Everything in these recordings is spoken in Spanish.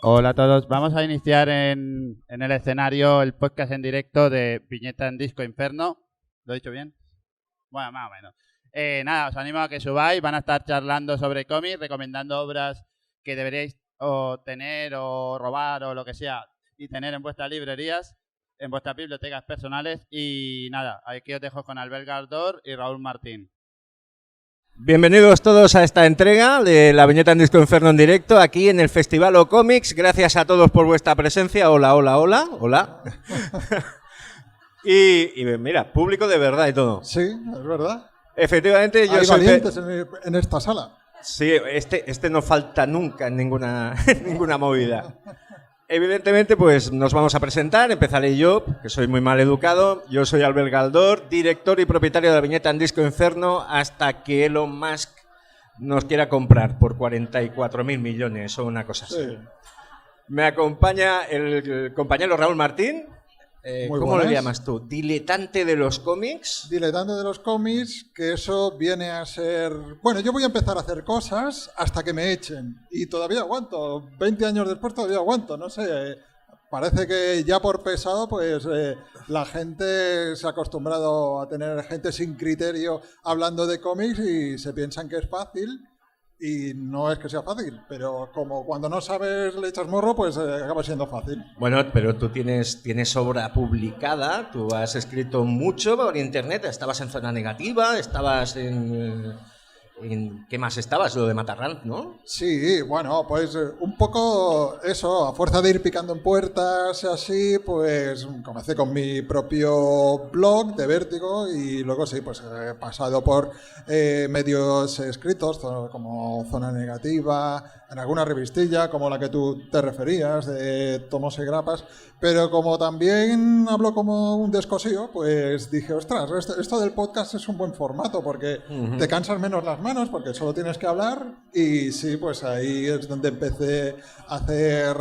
Hola a todos, vamos a iniciar en el escenario el podcast en directo de Viñeta en Disco Inferno. ¿Lo he dicho bien? Bueno, más o menos. Nada, os animo a que subáis, van a estar charlando sobre cómics, recomendando obras que deberíais o tener o robar o lo que sea y tener en vuestras librerías, en vuestras bibliotecas personales. Y nada, aquí os dejo con Albert Galdor y Raúl Martín. Bienvenidos todos a esta entrega de la Viñeta en Disco Inferno en directo, aquí en el Festival O Comics. Gracias a todos por vuestra presencia. Hola, hola, hola, hola. y mira, público de verdad y todo. Sí, es verdad. Efectivamente, yo Hay soy valientes en esta sala. Sí, este no falta nunca en ninguna movida. Evidentemente, pues nos vamos a presentar. Empezaré yo, que soy muy mal educado. Yo soy Albert Galdor, director y propietario de la Viñeta en Disco Inferno, hasta que Elon Musk nos quiera comprar por 44.000 millones o una cosa así. Sí. Me acompaña el compañero Raúl Martín. ¿Cómo lo llamas tú? ¿Diletante de los cómics? Diletante de los cómics, que eso viene a ser... Bueno, yo voy a empezar a hacer cosas hasta que me echen. Y todavía aguanto. 20 años después todavía aguanto. No sé, parece que ya por pesado, pues la gente se ha acostumbrado a tener gente sin criterio hablando de cómics y se piensan que es fácil. Y no es que sea fácil, pero como cuando no sabes le echas morro, pues acaba siendo fácil. Bueno, pero tú tienes obra publicada, tú has escrito mucho por internet, estabas en Zona Negativa, estabas en ¿qué más estabas? Lo de Matarrant, ¿no? Sí, bueno, pues un poco eso, a fuerza de ir picando en puertas y así, pues comencé con mi propio blog de Vértigo y luego sí, pues he pasado por medios escritos como Zona Negativa, en alguna revistilla como la que tú te referías, de Tomos y Grapas, pero como también hablo como un descosío, pues dije, ostras, esto del podcast es un buen formato porque te cansas menos las manos porque solo tienes que hablar y sí, pues ahí es donde empecé a hacer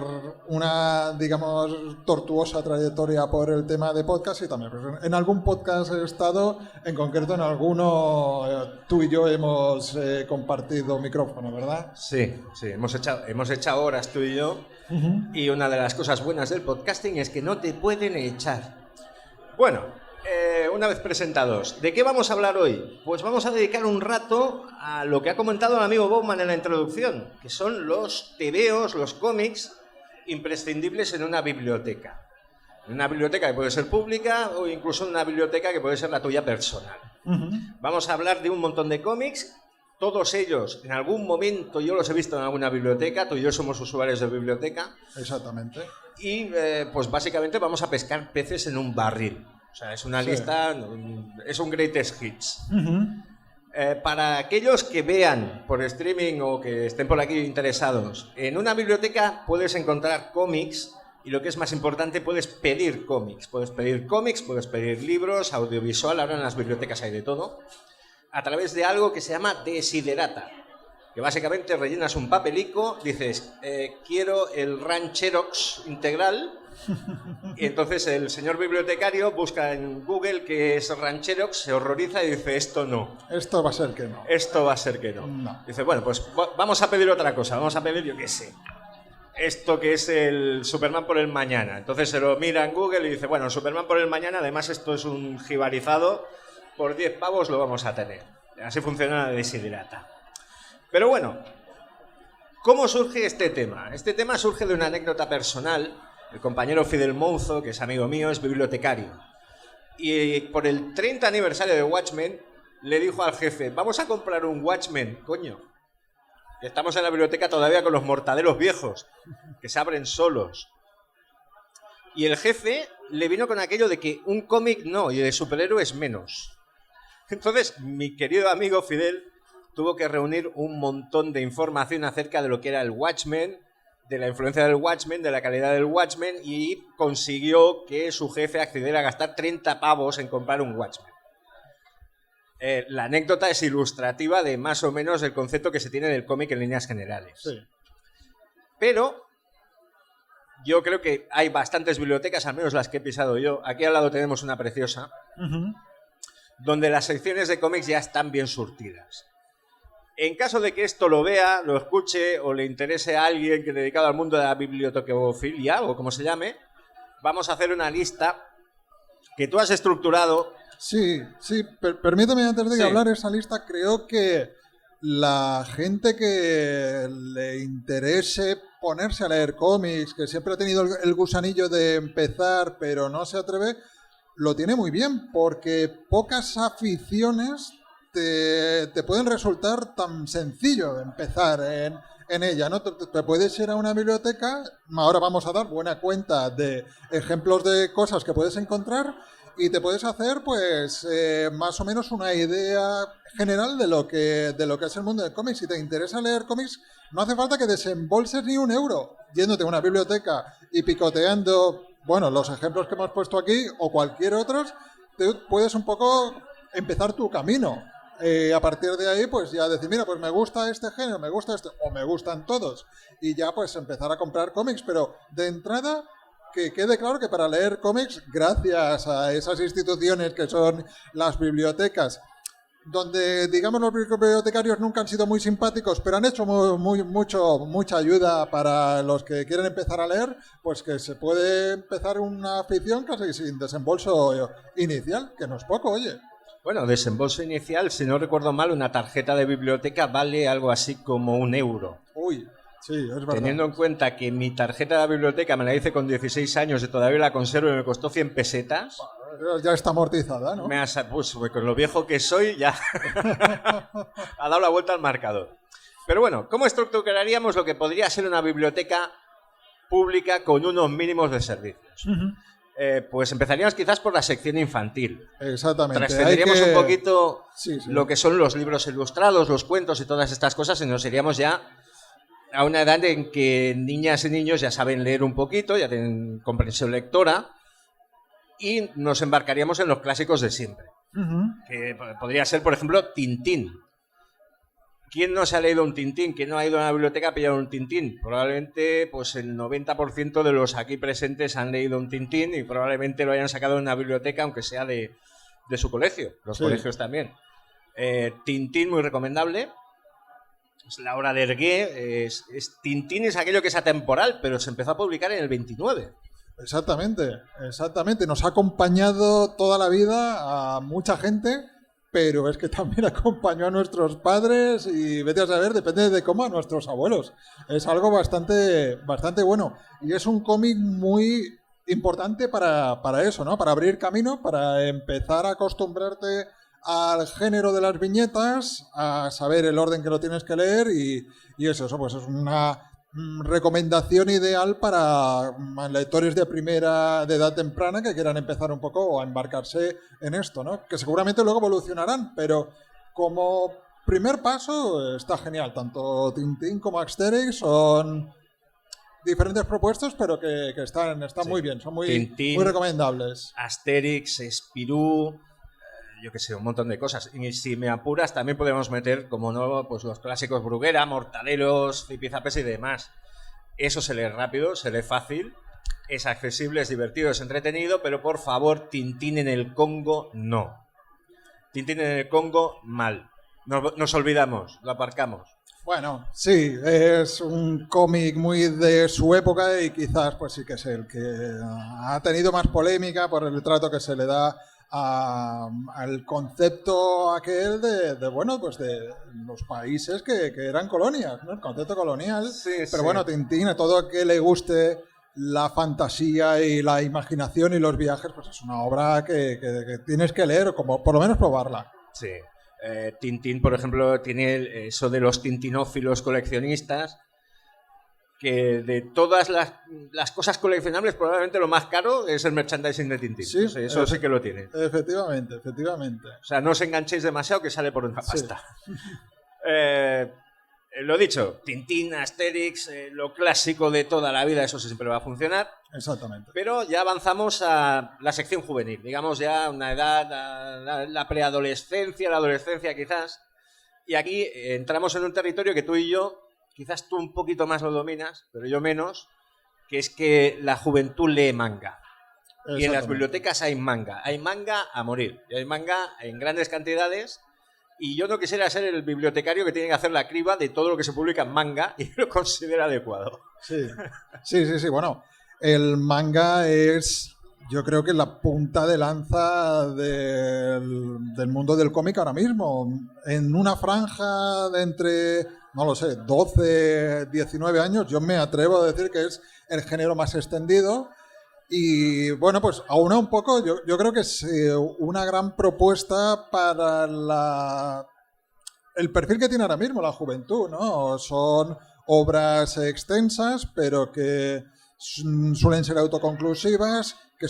una, digamos, tortuosa trayectoria por el tema de podcast y también pues, en algún podcast he estado, en concreto en alguno tú y yo hemos compartido micrófono, ¿verdad? Sí, hemos echado horas tú y yo y una de las cosas buenas del podcasting es que no te pueden echar. Bueno, una vez presentados, ¿de qué vamos a hablar hoy? Pues vamos a dedicar un rato a lo que ha comentado el amigo Bowman en la introducción, que son los tebeos, los cómics imprescindibles en una biblioteca. En una biblioteca que puede ser pública o incluso en una biblioteca que puede ser la tuya personal. Vamos a hablar de un montón de cómics. Todos ellos, en algún momento yo los he visto en alguna biblioteca, tú y yo somos usuarios de biblioteca. Exactamente. Y pues básicamente vamos a pescar peces en un barril. O sea, es una lista, es un greatest hits. Para aquellos que vean por streaming o que estén por aquí interesados, en una biblioteca puedes encontrar cómics y lo que es más importante, puedes pedir cómics. Puedes pedir libros, audiovisual, ahora en las bibliotecas hay de todo. A través de algo que se llama Desiderata, que básicamente rellenas un papelico, dices, quiero el Rancherox integral, y entonces el señor bibliotecario busca en Google qué es Rancherox, se horroriza y dice, esto no. Esto va a ser que no. Esto va a ser que no. No. Dice, bueno, pues vamos a pedir otra cosa, vamos a pedir, yo qué sé, esto que es el Superman por el mañana. Entonces se lo mira en Google y dice, bueno, Superman por el mañana, además esto es un jibarizado, por 10 pavos lo vamos a tener. Así funciona la Desiderata. Pero bueno, ¿cómo surge este tema? Este tema surge de una anécdota personal. El compañero Fidel Mouzo, que es amigo mío, es bibliotecario. Y por el 30 aniversario de Watchmen, le dijo al jefe, vamos a comprar un Watchmen, coño. Estamos en la biblioteca todavía con los mortadelos viejos, que se abren solos. Y el jefe le vino con aquello de que un cómic no, y de superhéroes menos. Entonces, mi querido amigo Fidel tuvo que reunir un montón de información acerca de lo que era el Watchmen, de la influencia del Watchmen, de la calidad del Watchmen, y consiguió que su jefe accediera a gastar 30 pavos en comprar un Watchmen. La anécdota es ilustrativa de más o menos el concepto que se tiene del cómic en líneas generales. Sí. Pero yo creo que hay bastantes bibliotecas, al menos las que he pisado yo. Aquí al lado tenemos una preciosa, donde las secciones de cómics ya están bien surtidas. En caso de que esto lo vea, lo escuche o le interese a alguien que dedicado al mundo de la bibliotecofilia o como se llame, vamos a hacer una lista que tú has estructurado. Sí, permíteme antes de hablar esa lista, creo que la gente que le interese ponerse a leer cómics, que siempre ha tenido el gusanillo de empezar pero no se atreve, lo tiene muy bien, porque pocas aficiones te pueden resultar tan sencillo empezar en ella, ¿no? Te puedes ir a una biblioteca, ahora vamos a dar buena cuenta de ejemplos de cosas que puedes encontrar y te puedes hacer, pues, más o menos una idea general de lo que es el mundo del cómic. Si te interesa leer cómics, no hace falta que desembolses ni un euro yéndote a una biblioteca y picoteando, bueno, los ejemplos que hemos puesto aquí o cualquier otros, te puedes un poco empezar tu camino. A partir de ahí, pues ya decir, mira, pues me gusta este género, me gusta este, o me gustan todos. Y ya, pues, empezar a comprar cómics. Pero, de entrada, que quede claro que para leer cómics, gracias a esas instituciones que son las bibliotecas, donde, digamos, los bibliotecarios nunca han sido muy simpáticos, pero han hecho mucha ayuda para los que quieren empezar a leer, pues que se puede empezar una afición casi sin desembolso inicial, que no es poco, oye. Bueno, desembolso inicial, si no recuerdo mal, una tarjeta de biblioteca vale algo así como €1. Uy, sí, es verdad. Teniendo en cuenta que mi tarjeta de la biblioteca me la hice con 16 años y todavía la conservo y me costó 100 pesetas. Ya está amortizada, ¿no? Pues con lo viejo que soy ya ha dado la vuelta al marcador. Pero bueno, ¿cómo estructuraríamos lo que podría ser una biblioteca pública con unos mínimos de servicios? Pues empezaríamos quizás por la sección infantil. Exactamente. Trascenderíamos un poquito sí. lo que son los libros ilustrados, los cuentos y todas estas cosas y nos iríamos ya a una edad en que niñas y niños ya saben leer un poquito, ya tienen comprensión lectora y nos embarcaríamos en los clásicos de siempre. Que podría ser, por ejemplo, Tintín. ¿Quién no se ha leído un Tintín? ¿Quién no ha ido a una biblioteca a pillar un Tintín? Probablemente pues el 90% de los aquí presentes han leído un Tintín y probablemente lo hayan sacado de una biblioteca, aunque sea de su colegio. Los colegios también. Tintín, muy recomendable. Es la obra de Hergé. Tintín es aquello que es atemporal, pero se empezó a publicar en el 29. Exactamente. Nos ha acompañado toda la vida a mucha gente, pero es que también acompañó a nuestros padres y vete a saber, depende de cómo, a nuestros abuelos. Es algo bastante bueno. Y es un cómic muy importante para eso, ¿no? Para abrir camino, para empezar a acostumbrarte al género de las viñetas, a saber el orden que lo tienes que leer y eso, pues es una recomendación ideal para lectores de edad temprana que quieran empezar un poco a embarcarse en esto, ¿no? Que seguramente luego evolucionarán, pero como primer paso está genial. Tanto Tintín como Asterix son diferentes propuestas, pero que están muy bien, son muy recomendables. Asterix, Spirou, yo que sé, un montón de cosas. Y si me apuras, también podemos meter, como no, pues los clásicos Bruguera, Mortadelos, Zipizapes y demás. Eso se lee rápido, se lee fácil, es accesible, es divertido, es entretenido, pero por favor, Tintín en el Congo, no. Tintín en el Congo, mal. Nos olvidamos, lo aparcamos. Bueno, sí, es un cómic muy de su época y quizás pues sí que es el que ha tenido más polémica por el trato que se le da al concepto aquel de los países que eran colonias, ¿no? El concepto colonial. Sí, pero bueno, Tintín, a todo que le guste la fantasía y la imaginación y los viajes, pues es una obra que tienes que leer, o como por lo menos probarla. Sí. Tintín, por ejemplo, tiene eso de los tintinófilos coleccionistas, que de todas las cosas coleccionables probablemente lo más caro es el merchandising de Tintín. Sí, eso sí que lo tiene. Efectivamente. O sea, no os enganchéis demasiado que sale por una pasta. Sí. Lo dicho, Tintín, Asterix, lo clásico de toda la vida, eso siempre va a funcionar. Exactamente. Pero ya avanzamos a la sección juvenil, digamos ya una edad, la preadolescencia, la adolescencia quizás. Y aquí entramos en un territorio que tú y yo, quizás tú un poquito más lo dominas, pero yo menos, que es que la juventud lee manga. Y en las bibliotecas hay manga a morir. Y hay manga en grandes cantidades y yo no quisiera ser el bibliotecario que tiene que hacer la criba de todo lo que se publica en manga y lo considera adecuado. Sí. Bueno, el manga es, yo creo que la punta de lanza del mundo del cómic ahora mismo. En una franja de entre, no lo sé, 12, 19 años, yo me atrevo a decir que es el género más extendido. Y bueno, pues aúna un poco, yo creo que es una gran propuesta para el perfil que tiene ahora mismo la juventud, ¿no? Son obras extensas, pero que suelen ser autoconclusivas, que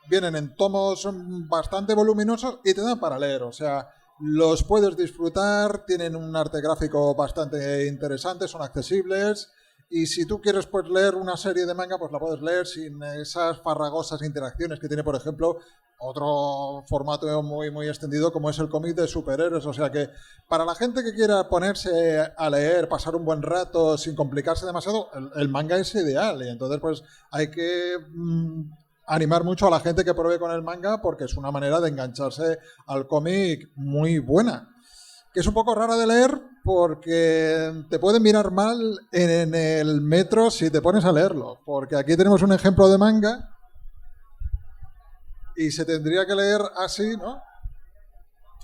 vienen en tomos bastante voluminosos y te dan para leer, o sea, los puedes disfrutar, tienen un arte gráfico bastante interesante, son accesibles. Y si tú quieres pues leer una serie de manga, pues la puedes leer sin esas farragosas interacciones que tiene, por ejemplo, otro formato muy extendido como es el cómic de superhéroes. O sea que para la gente que quiera ponerse a leer, pasar un buen rato sin complicarse demasiado, el manga es ideal. Y entonces pues hay que animar mucho a la gente que pruebe con el manga porque es una manera de engancharse al cómic muy buena. Que es un poco rara de leer porque te pueden mirar mal en el metro si te pones a leerlo. Porque aquí tenemos un ejemplo de manga y se tendría que leer así, ¿no?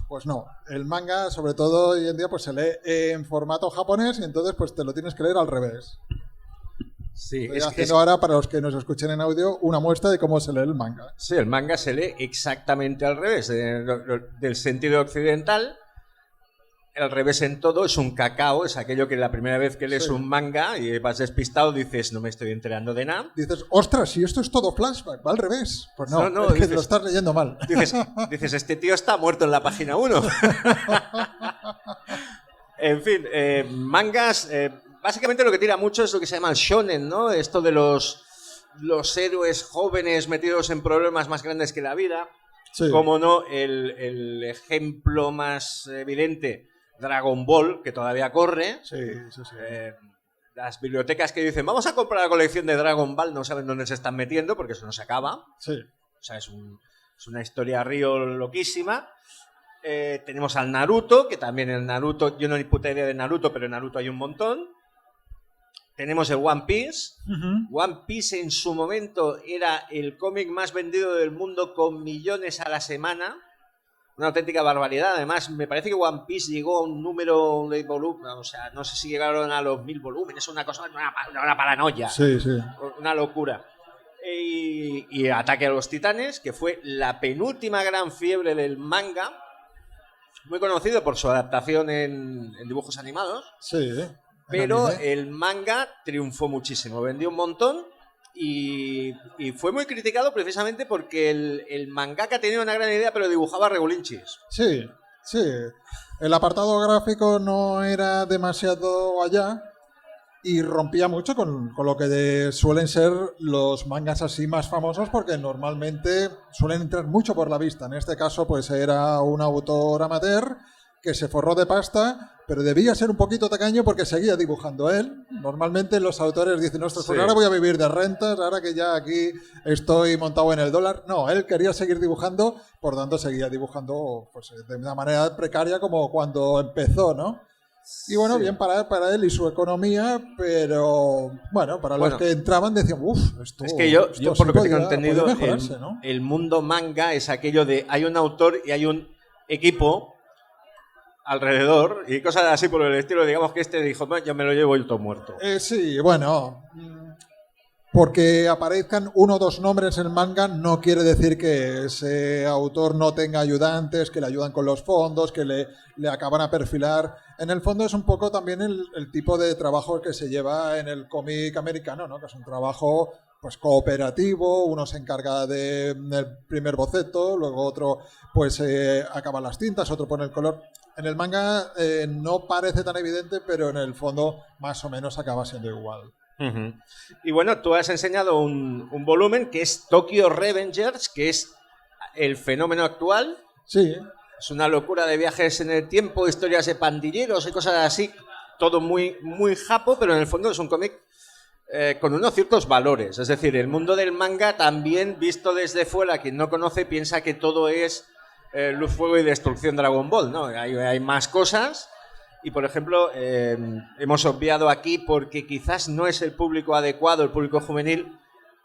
Pues no. El manga, sobre todo hoy en día, pues se lee en formato japonés y entonces pues te lo tienes que leer al revés. Sí, Estoy haciendo ahora, para los que nos escuchen en audio, una muestra de cómo se lee el manga. Sí, el manga se lee exactamente al revés, del sentido occidental. Al revés en todo, es un cacao, es aquello que la primera vez que lees un manga y vas despistado dices, no me estoy enterando de nada. Dices, ostras, si esto es todo flashback, va al revés. Pues no, es que lo estás leyendo mal. Dices, este tío está muerto en la página 1. En fin, mangas, básicamente lo que tira mucho es lo que se llama el shonen, ¿no? Esto de los héroes jóvenes metidos en problemas más grandes que la vida. Sí. Como no, el ejemplo más evidente, Dragon Ball, que todavía corre. Sí. Las bibliotecas que dicen, vamos a comprar la colección de Dragon Ball, no saben dónde se están metiendo porque eso no se acaba. Sí. O sea, es una historia río loquísima. Tenemos al Naruto, que también el Naruto, yo no hay puta idea de Naruto, pero en Naruto hay un montón. Tenemos el One Piece. One Piece en su momento era el cómic más vendido del mundo con millones a la semana. Una auténtica barbaridad. Además, me parece que One Piece llegó a un número de volumen, o sea, no sé si llegaron a los 1000 volúmenes, es una cosa, una paranoia. Sí. Una locura. Y Ataque a los Titanes, que fue la penúltima gran fiebre del manga, muy conocido por su adaptación en dibujos animados. Sí. Pero el manga triunfó muchísimo, vendió un montón y fue muy criticado precisamente porque el mangaka tenía una gran idea pero dibujaba regulinchis. Sí. El apartado gráfico no era demasiado allá y rompía mucho con lo que suelen ser los mangas así más famosos porque normalmente suelen entrar mucho por la vista. En este caso pues era un autor amateur que se forró de pasta, pero debía ser un poquito tacaño porque seguía dibujando él. Normalmente los autores dicen, ostras, pues ahora voy a vivir de rentas, ahora que ya aquí estoy montado en el dólar. No, él quería seguir dibujando, por tanto seguía dibujando pues, de una manera precaria como cuando empezó, ¿no? Y bueno, bien para él y su economía, pero bueno, para los que entraban decían, esto es que yo por lo que tengo entendido, ¿no? El mundo manga es aquello de hay un autor y hay un equipo alrededor y cosas así por el estilo. Digamos que este dijo, yo me lo llevo y todo muerto. Sí, bueno, porque aparezcan uno o dos nombres en el manga no quiere decir que ese autor no tenga ayudantes, que le ayudan con los fondos, que le acaban a perfilar. En el fondo es un poco también el tipo de trabajo que se lleva en el cómic americano, ¿no? Que es un trabajo pues cooperativo, uno se encarga del primer boceto, luego otro pues acaba las tintas, otro pone el color. En el manga no parece tan evidente, pero en el fondo más o menos acaba siendo igual. Uh-huh. Y bueno, tú has enseñado un volumen que es Tokyo Revengers, que es el fenómeno actual. Sí. Es una locura de viajes en el tiempo, historias de pandilleros y cosas así. Todo muy, muy japo, pero en el fondo es un cómic con unos ciertos valores. Es decir, el mundo del manga también, visto desde fuera, quien no conoce, piensa que todo es Luz, Fuego y Destrucción Dragon Ball, ¿no? Hay más cosas y, por ejemplo, hemos obviado aquí, porque quizás no es el público adecuado, el público juvenil,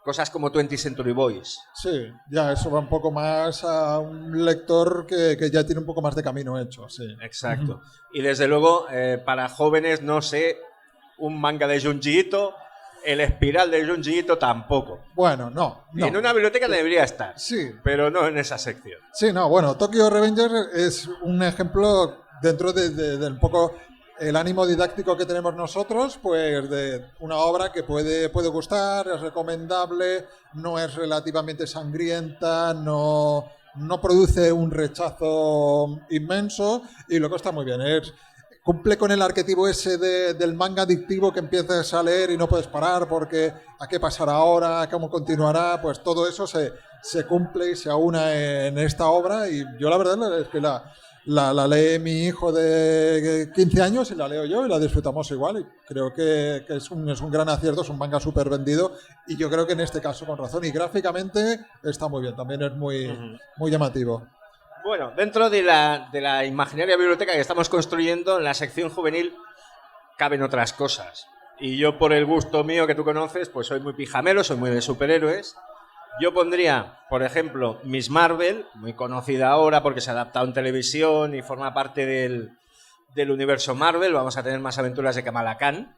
cosas como 20th Century Boys. Sí, ya eso va un poco más a un lector que ya tiene un poco más de camino hecho, sí. Exacto. Y desde luego, para jóvenes, no sé, un manga de Junji Ito, el Espiral de Junji Ito tampoco. Bueno, no. En una biblioteca debería estar, sí, pero no en esa sección. Sí, no, bueno, Tokyo Revengers es un ejemplo dentro de un poco el ánimo didáctico que tenemos nosotros, pues de una obra que puede gustar, es recomendable, no es relativamente sangrienta, no produce un rechazo inmenso y luego está muy bien. Cumple con el arquetipo ese del manga adictivo que empiezas a leer y no puedes parar porque a qué pasará ahora, cómo continuará, pues todo eso se cumple y se aúna en esta obra y yo la verdad es que la lee mi hijo de 15 años y la leo yo y la disfrutamos igual y creo que es un gran acierto, es un manga súper vendido y yo creo que en este caso con razón y gráficamente está muy bien, también es muy llamativo. Bueno, dentro de la imaginaria biblioteca que estamos construyendo, en la sección juvenil caben otras cosas. Y yo, por el gusto mío que tú conoces, pues soy muy pijamero, soy muy de superhéroes. Yo pondría, por ejemplo, Miss Marvel, muy conocida ahora porque se ha adaptado en televisión y forma parte del universo Marvel. Vamos a tener más aventuras de Kamala Khan.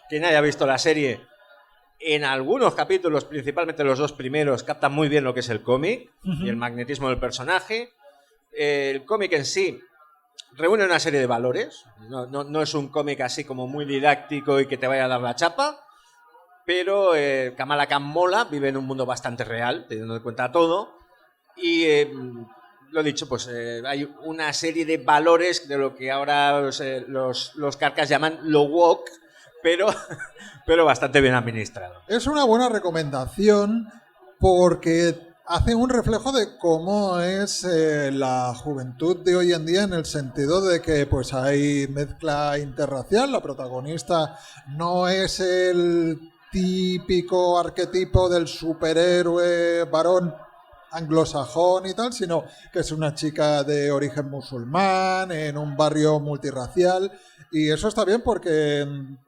Quien haya visto la serie, en algunos capítulos, principalmente los 2 primeros, captan muy bien lo que es el cómic y el magnetismo del personaje. El cómic en sí reúne una serie de valores. No es un cómic así como muy didáctico y que te vaya a dar la chapa, pero Kamala Khan mola, vive en un mundo bastante real, teniendo en cuenta todo. Y lo dicho, pues hay una serie de valores de lo que ahora los carcas llaman lo woke, pero bastante bien administrado. Es una buena recomendación porque hace un reflejo de cómo es la juventud de hoy en día en el sentido de que pues hay mezcla interracial, la protagonista no es el típico arquetipo del superhéroe varón anglosajón y tal, sino que es una chica de origen musulmán en un barrio multirracial y eso está bien porque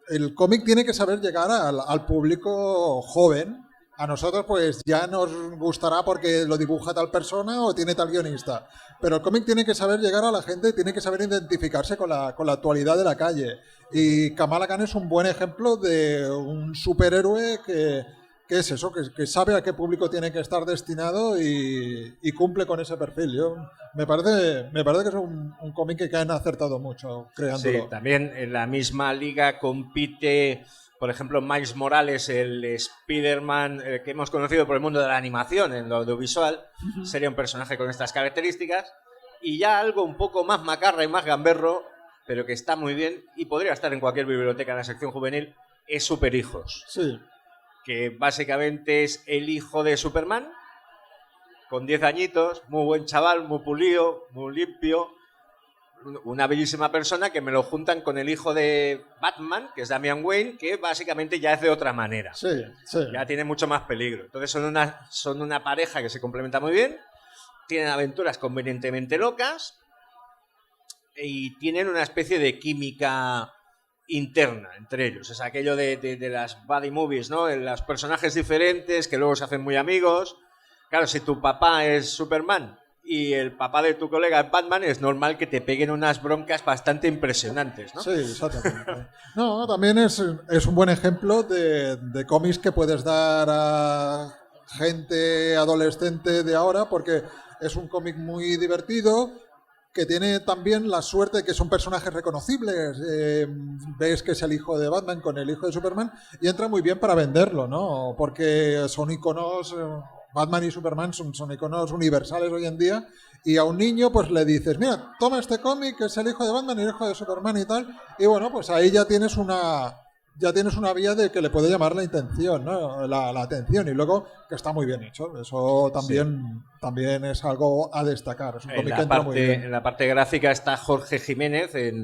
el cómic tiene que saber llegar al público joven. A nosotros pues ya nos gustará porque lo dibuja tal persona o tiene tal guionista, pero el cómic tiene que saber llegar a la gente, tiene que saber identificarse con la actualidad de la calle y Kamala Khan es un buen ejemplo de un superhéroe que es eso, que sabe a qué público tiene que estar destinado y cumple con ese perfil. Me parece que es un cómic que han acertado mucho creándolo. Sí, también en la misma liga compite, por ejemplo, Miles Morales, el Spider-Man que hemos conocido por el mundo de la animación, en lo audiovisual, sería un personaje con estas características. Y ya algo un poco más macarra y más gamberro, pero que está muy bien y podría estar en cualquier biblioteca en la sección juvenil, es Superhijos. Sí. Que básicamente es el hijo de Superman, con 10 añitos, muy buen chaval, muy pulido, muy limpio, una bellísima persona que me lo juntan con el hijo de Batman, que es Damian Wayne, que básicamente ya es de otra manera. Sí, sí. Ya tiene mucho más peligro. Entonces son una pareja que se complementa muy bien, tienen aventuras convenientemente locas y tienen una especie de química interna entre ellos. Es aquello de las buddy movies, ¿no? Los personajes diferentes que luego se hacen muy amigos. Claro, si tu papá es Superman y el papá de tu colega es Batman, es normal que te peguen unas broncas bastante impresionantes, ¿no? Sí, exactamente. No, también es un buen ejemplo de cómics que puedes dar a gente adolescente de ahora porque es un cómic muy divertido, que tiene también la suerte de que son personajes reconocibles. Ves que es el hijo de Batman con el hijo de Superman y entra muy bien para venderlo, ¿no? Porque son iconos, Batman y Superman son iconos universales hoy en día y a un niño pues le dices, mira, toma este cómic que es el hijo de Batman y el hijo de Superman y tal, y bueno, pues ahí ya tienes una vía de que le puede llamar la atención, ¿no? La atención y luego que está muy bien hecho. Eso también es algo a destacar. Es un cómic que entra muy bien. En la parte gráfica está Jorge Jiménez, que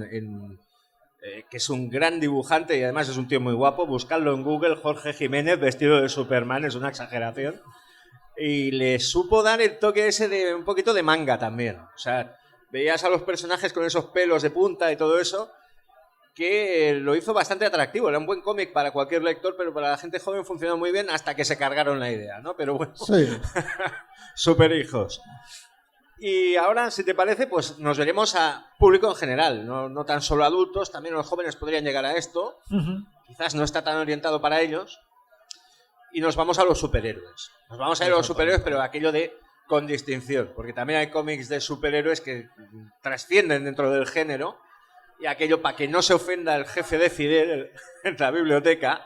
es un gran dibujante y además es un tío muy guapo. Buscadlo en Google, Jorge Jiménez vestido de Superman, es una exageración. Y le supo dar el toque ese de un poquito de manga también. O sea, veías a los personajes con esos pelos de punta y todo eso, que lo hizo bastante atractivo. Era un buen cómic para cualquier lector, pero para la gente joven funcionó muy bien hasta que se cargaron la idea, ¿no? Pero bueno, Sí. super hijos. Y ahora, si te parece, pues nos veremos a público en general, no tan solo adultos, también los jóvenes podrían llegar a esto. Quizás no está tan orientado para ellos. Y nos vamos a los superhéroes. Nos vamos a ir a los superhéroes, pero aquello de con distinción, porque también hay cómics de superhéroes que trascienden dentro del género, y aquello para que no se ofenda el jefe de Fidel en la biblioteca,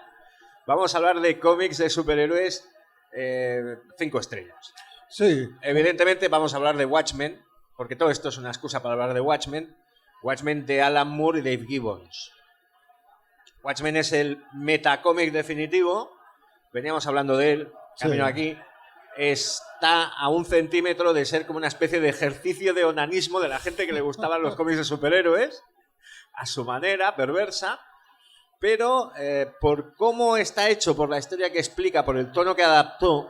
vamos a hablar de cómics de superhéroes 5 estrellas. Sí. Evidentemente vamos a hablar de Watchmen, porque todo esto es una excusa para hablar de Watchmen. Watchmen de Alan Moore y Dave Gibbons. Watchmen es el metacómic definitivo. Veníamos hablando de él, camino aquí. Está a 1 centímetro de ser como una especie de ejercicio de onanismo de la gente que le gustaban los cómics de superhéroes, a su manera, perversa, pero por cómo está hecho, por la historia que explica, por el tono que adaptó,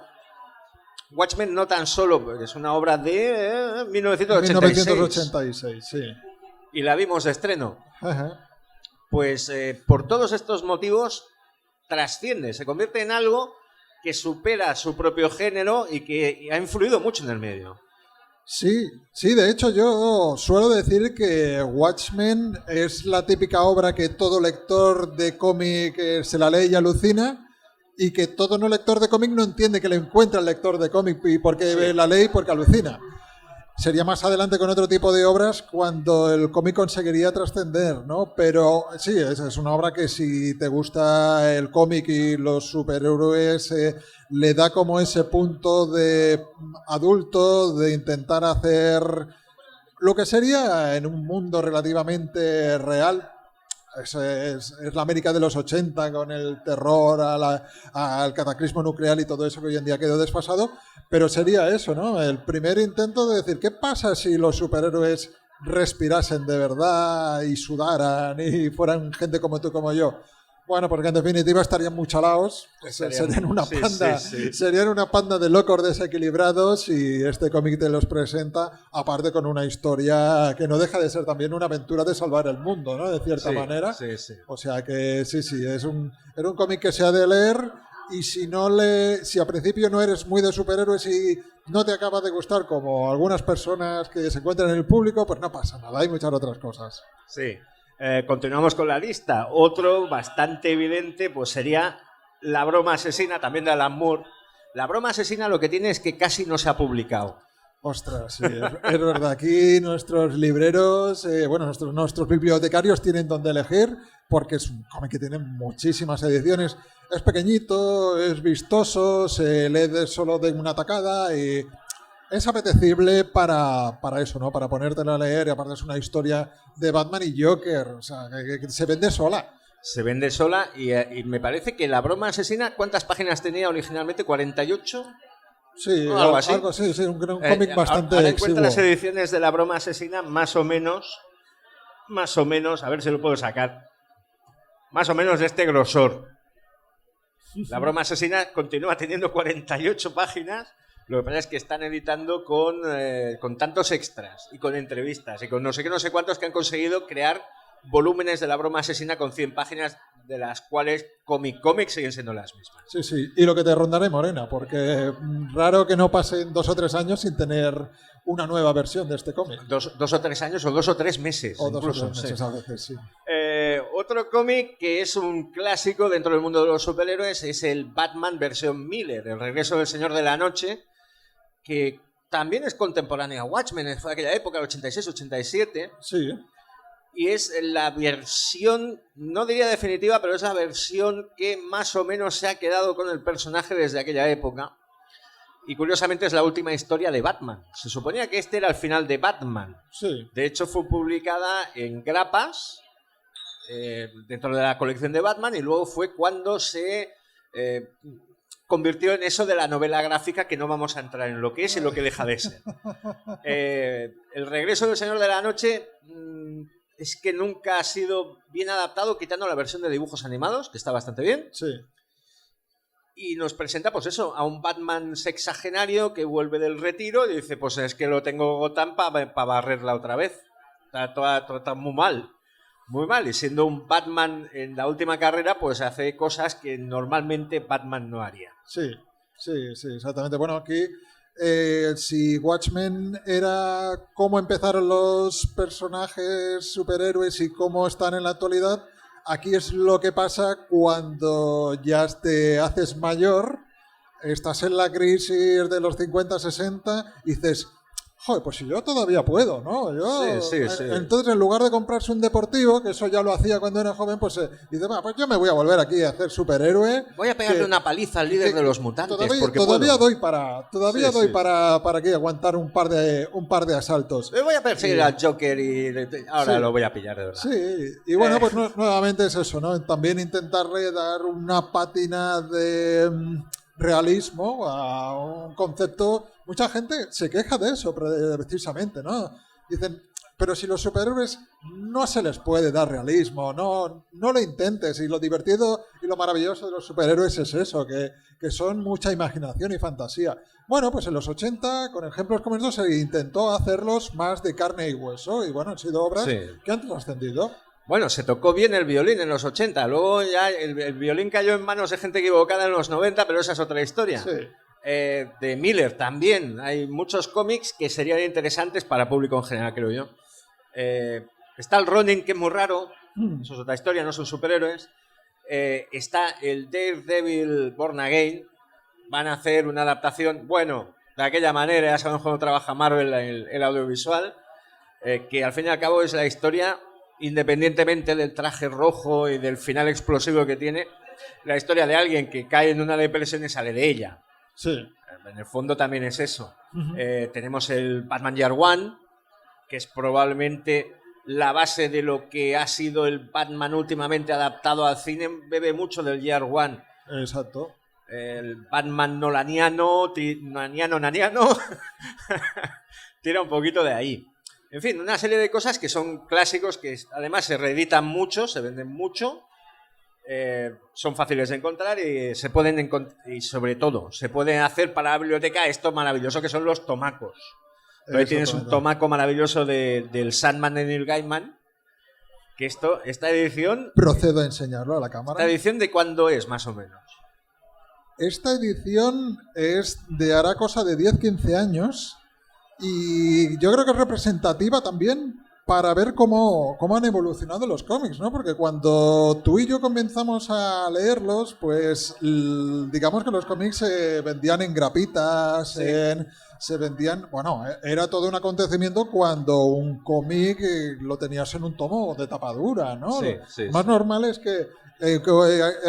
Watchmen no tan solo, porque es una obra de 1986, sí. Y la vimos de estreno. Ajá. Pues por todos estos motivos trasciende, se convierte en algo que supera su propio género y que ha influido mucho en el medio. Sí, de hecho yo suelo decir que Watchmen es la típica obra que todo lector de cómic se la lee y alucina, y que todo no lector de cómic no entiende que le encuentra el lector de cómic y por qué la lee y porque alucina. Sería más adelante con otro tipo de obras cuando el cómic conseguiría trascender, ¿no? Pero sí, es una obra que si te gusta el cómic y los superhéroes, le da como ese punto de adulto, de intentar hacer lo que sería en un mundo relativamente real. Es la América de los 80 con el terror al cataclismo nuclear y todo eso que hoy en día quedó desfasado, pero sería eso, ¿no? El primer intento de decir, ¿qué pasa si los superhéroes respirasen de verdad y sudaran y fueran gente como tú, como yo? Bueno, porque en definitiva estarían muy chalaos, serían una panda, serían una panda de locos desequilibrados, y este cómic te los presenta, aparte con una historia que no deja de ser también una aventura de salvar el mundo, ¿no? De cierta manera. Sí. O sea que era un cómic que se ha de leer, y si a principio no eres muy de superhéroes y no te acaba de gustar, como algunas personas que se encuentran en el público, pues no pasa nada, hay muchas otras cosas. Sí. Continuamos con la lista. Otro bastante evidente pues sería La broma asesina, también de Alan Moore. La broma asesina lo que tiene es que casi no se ha publicado. Ostras, sí, es verdad. Aquí nuestros libreros, nuestros bibliotecarios tienen donde elegir, porque es un cómic que tiene muchísimas ediciones. Es pequeñito, es vistoso, se lee solo de una tacada y es apetecible para eso, ¿no? Para ponértelo a leer, y aparte es una historia de Batman y Joker, o sea, que se vende sola. Se vende sola y me parece que La broma asesina, ¿cuántas páginas tenía originalmente? ¿48? Sí, algo así. Un cómic bastante ahora exiguo. encuentra las ediciones de La broma asesina más o menos, a ver si lo puedo sacar, más o menos de este grosor. La broma asesina continúa teniendo 48 páginas. Lo que pasa es que están editando con tantos extras y con entrevistas y con no sé qué, no sé cuántos, que han conseguido crear volúmenes de La broma asesina con 100 páginas, de las cuales cómic siguen siendo las mismas. Sí, y lo que te rondaré, Morena, porque raro que no pasen 2 o 3 años sin tener una nueva versión de este cómic. 2 o 3 años o 2 o 3 meses. O incluso, 2 o 3 meses a veces, sí. Otro cómic que es un clásico dentro del mundo de los superhéroes es el Batman versión Miller, El regreso del Señor de la Noche, que también es contemporáneo a Watchmen, fue aquella época, el 86-87. Sí. Y es la versión, no diría definitiva, pero es la versión que más o menos se ha quedado con el personaje desde aquella época. Y curiosamente es la última historia de Batman. Se suponía que este era el final de Batman. Sí. De hecho fue publicada en grapas dentro de la colección de Batman, y luego fue cuando se convirtió en eso de la novela gráfica, que no vamos a entrar en lo que es y lo que deja de ser. El regreso del Señor de la Noche es que nunca ha sido bien adaptado, quitando la versión de dibujos animados, que está bastante bien. Sí. y nos presenta, pues eso, a un Batman sexagenario que vuelve del retiro y dice, pues es que lo tengo Gotham para barrerla otra vez. Está muy mal. Muy mal, y siendo un Batman en la última carrera, pues hace cosas que normalmente Batman no haría. Sí, exactamente. Bueno, aquí si Watchmen era cómo empezaron los personajes superhéroes y cómo están en la actualidad, aquí es lo que pasa cuando ya te haces mayor, estás en la crisis de los 50, 60 y dices... Joder, pues si yo todavía puedo, ¿no? Sí. Entonces, en lugar de comprarse un deportivo, que eso ya lo hacía cuando era joven, pues dice, pues yo me voy a volver aquí a hacer superhéroe. Voy a pegarle una paliza al líder de los mutantes. Todavía doy para aquí aguantar un par de asaltos. Me voy a perseguir al Joker y ahora lo voy a pillar de verdad. Sí, y bueno, pues nuevamente es eso, ¿no? También intentarle dar una pátina de realismo a un concepto. Mucha gente se queja de eso precisamente, ¿no? Dicen, pero si los superhéroes no se les puede dar realismo, no lo intentes. Y lo divertido y lo maravilloso de los superhéroes es eso, que son mucha imaginación y fantasía. Bueno, pues en los 80, con ejemplos como estos, se intentó hacerlos más de carne y hueso. Y bueno, han sido obras que han trascendido. Bueno, se tocó bien el violín en los 80. Luego ya el violín cayó en manos de gente equivocada en los 90, pero esa es otra historia. Sí. De Miller también. Hay muchos cómics que serían interesantes para público en general, creo yo. Está el Ronin, que es muy raro. Eso es otra historia, no son superhéroes. Está el Daredevil Born Again. Van a hacer una adaptación, bueno, de aquella manera, ya sabemos cómo trabaja Marvel el audiovisual, que al fin y al cabo es la historia, independientemente del traje rojo y del final explosivo que tiene, la historia de alguien que cae en una depresión y sale de ella. Sí. En el fondo también es eso. Tenemos el Batman Year One, que es probablemente la base de lo que ha sido el Batman últimamente adaptado al cine. Bebe mucho del Year One. Exacto. El Batman naniano tira un poquito de ahí. En fin, una serie de cosas que son clásicos, que además se reeditan mucho, se venden mucho. Son fáciles de encontrar y se pueden y sobre todo se pueden hacer para la biblioteca esto maravilloso que son los tomacos. Hoy tienes un tomaco maravilloso del Sandman de Neil Gaiman, que esta edición... Procedo a enseñarlo a la cámara. ¿Esta edición de cuándo es, más o menos? Esta edición es de hará cosa de 10-15 años y yo creo que es representativa también para ver cómo han evolucionado los cómics, ¿no? Porque cuando tú y yo comenzamos a leerlos, pues digamos que los cómics se vendían en grapitas, sí. Se vendían... Bueno, era todo un acontecimiento cuando un cómic lo tenías en un tomo de tapadura, ¿no? Sí, lo más normal es que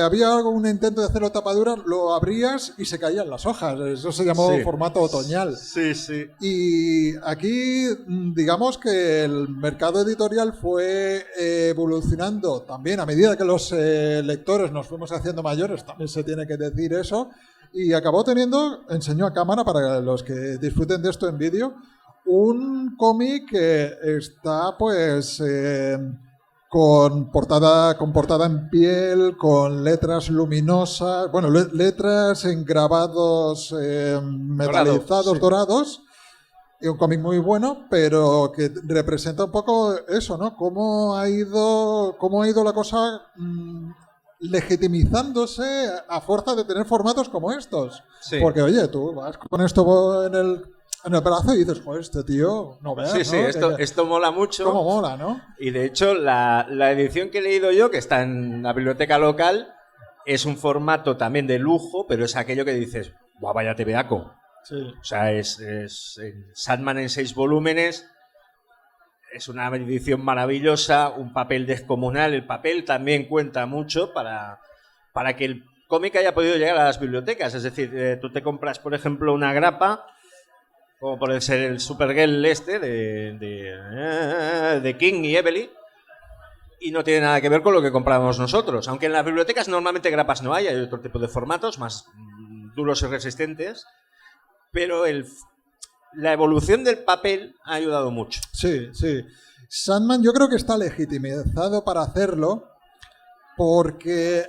había algún intento de hacerlo tapadura, lo abrías y se caían las hojas. Eso se llamó formato otoñal. Sí. Y aquí, digamos que el mercado editorial fue evolucionando también a medida que los lectores nos fuimos haciendo mayores, también se tiene que decir eso, y acabó teniendo, enseñó a cámara para los que disfruten de esto en vídeo, un cómic que está pues... con portada en piel, con letras luminosas, bueno, letras en grabados metalizados, dorados, y un cómic muy bueno, pero que representa un poco eso, ¿no? Cómo ha ido la cosa legitimizándose a fuerza de tener formatos como estos. Sí. Porque, oye, tú vas con esto en el brazo y dices, joder, este tío, no veas, Sí, ¿no? esto mola mucho. ¿Cómo mola, no? Y de hecho, la edición que he leído yo, que está en la biblioteca local, es un formato también de lujo, pero es aquello que dices, guau, vaya tebeaco. Sí. O sea, es Sandman en 6 volúmenes, es una edición maravillosa, un papel descomunal. El papel también cuenta mucho para que el cómic haya podido llegar a las bibliotecas. Es decir, tú te compras, por ejemplo, una grapa, como puede ser el Supergirl de King y Evely, y no tiene nada que ver con lo que compramos nosotros. Aunque en las bibliotecas normalmente grapas no hay otro tipo de formatos más duros y resistentes, pero la evolución del papel ha ayudado mucho. Sí. Sandman yo creo que está legitimizado para hacerlo porque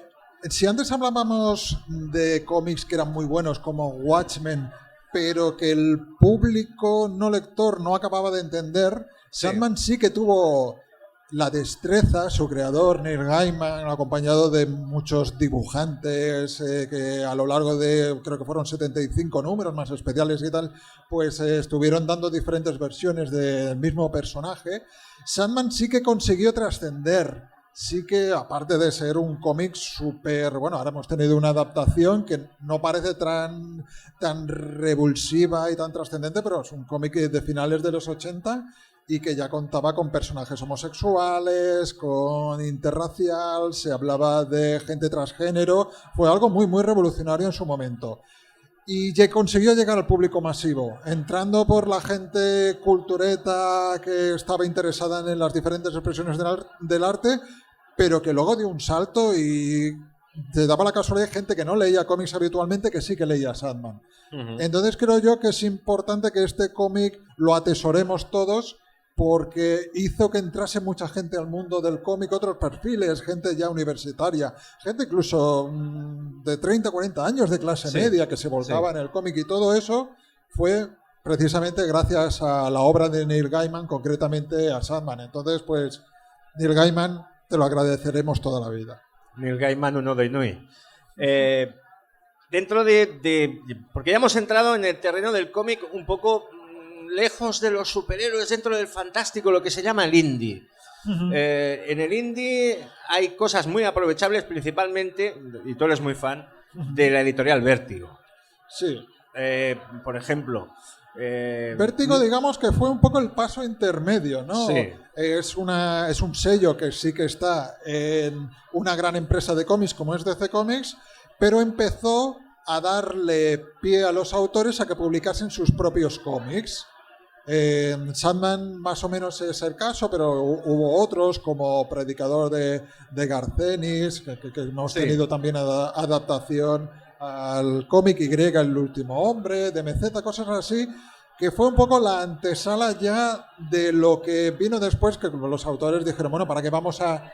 Si antes hablábamos de cómics que eran muy buenos como Watchmen, pero que el público no lector no acababa de entender, Sí. Sandman sí que tuvo la destreza, su creador, Neil Gaiman, acompañado de muchos dibujantes que a lo largo de, creo que fueron 75 números más especiales y tal, pues estuvieron dando diferentes versiones del mismo personaje. Sandman sí que consiguió trascender. Sí que, aparte de ser un cómic súper... Bueno, ahora hemos tenido una adaptación que no parece tan revulsiva y tan trascendente, pero es un cómic de finales de los 80 y que ya contaba con personajes homosexuales, con interracial, se hablaba de gente transgénero. Fue algo muy, muy revolucionario en su momento. Y consiguió llegar al público masivo, entrando por la gente cultureta que estaba interesada en las diferentes expresiones del arte, pero que luego dio un salto y te daba la casualidad de gente que no leía cómics habitualmente que sí que leía Sandman. Entonces creo yo que es importante que este cómic lo atesoremos todos, porque hizo que entrase mucha gente al mundo del cómic, otros perfiles, gente ya universitaria, gente incluso de 30, 40 años de clase media que se volcaba en el cómic, y todo eso fue precisamente gracias a la obra de Neil Gaiman, concretamente a Sandman. Entonces, pues, Neil Gaiman te lo agradeceremos toda la vida. Neil Gaiman, uno de Inui. Dentro de... Porque ya hemos entrado en el terreno del cómic un poco lejos de los superhéroes, dentro del fantástico, lo que se llama el indie. En el indie hay cosas muy aprovechables, principalmente, y tú eres muy fan, de la editorial Vértigo. Sí. Por ejemplo... Vértigo, digamos que fue un poco el paso intermedio, ¿no? Sí. Es un sello que sí que está en una gran empresa de cómics como es DC Comics, pero empezó a darle pie a los autores a que publicasen sus propios cómics. Sandman más o menos es el caso, pero hubo otros como Predicador de Garcenis, que hemos tenido también adaptación al cómic Y, El último hombre, de MZ, cosas así, que fue un poco la antesala ya de lo que vino después, que los autores dijeron, bueno, ¿para qué vamos a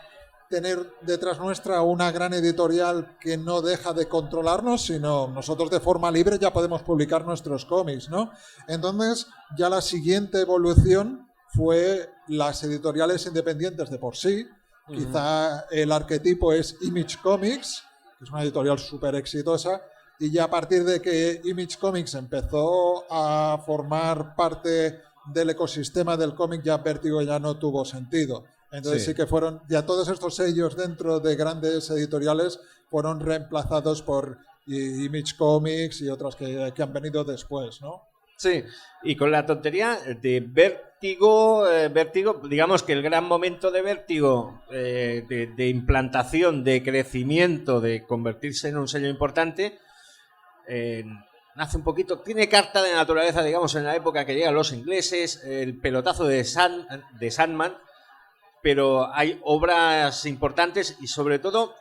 tener detrás nuestra una gran editorial que no deja de controlarnos, sino nosotros de forma libre ya podemos publicar nuestros cómics, ¿no? Entonces, ya la siguiente evolución fue las editoriales independientes de por sí. Quizá el arquetipo es Image Comics, que es una editorial súper exitosa, y ya a partir de que Image Comics empezó a formar parte del ecosistema del cómic, ya Vértigo ya no tuvo sentido. Entonces sí que fueron, ya todos estos sellos dentro de grandes editoriales fueron reemplazados por Image Comics y otras que han venido después, ¿no? Sí, y con la tontería de Vértigo, digamos que el gran momento de Vértigo, de implantación, de crecimiento, de convertirse en un sello importante, nace un poquito, tiene carta de naturaleza, digamos, en la época que llegan los ingleses, el pelotazo de Sandman, pero hay obras importantes y sobre todo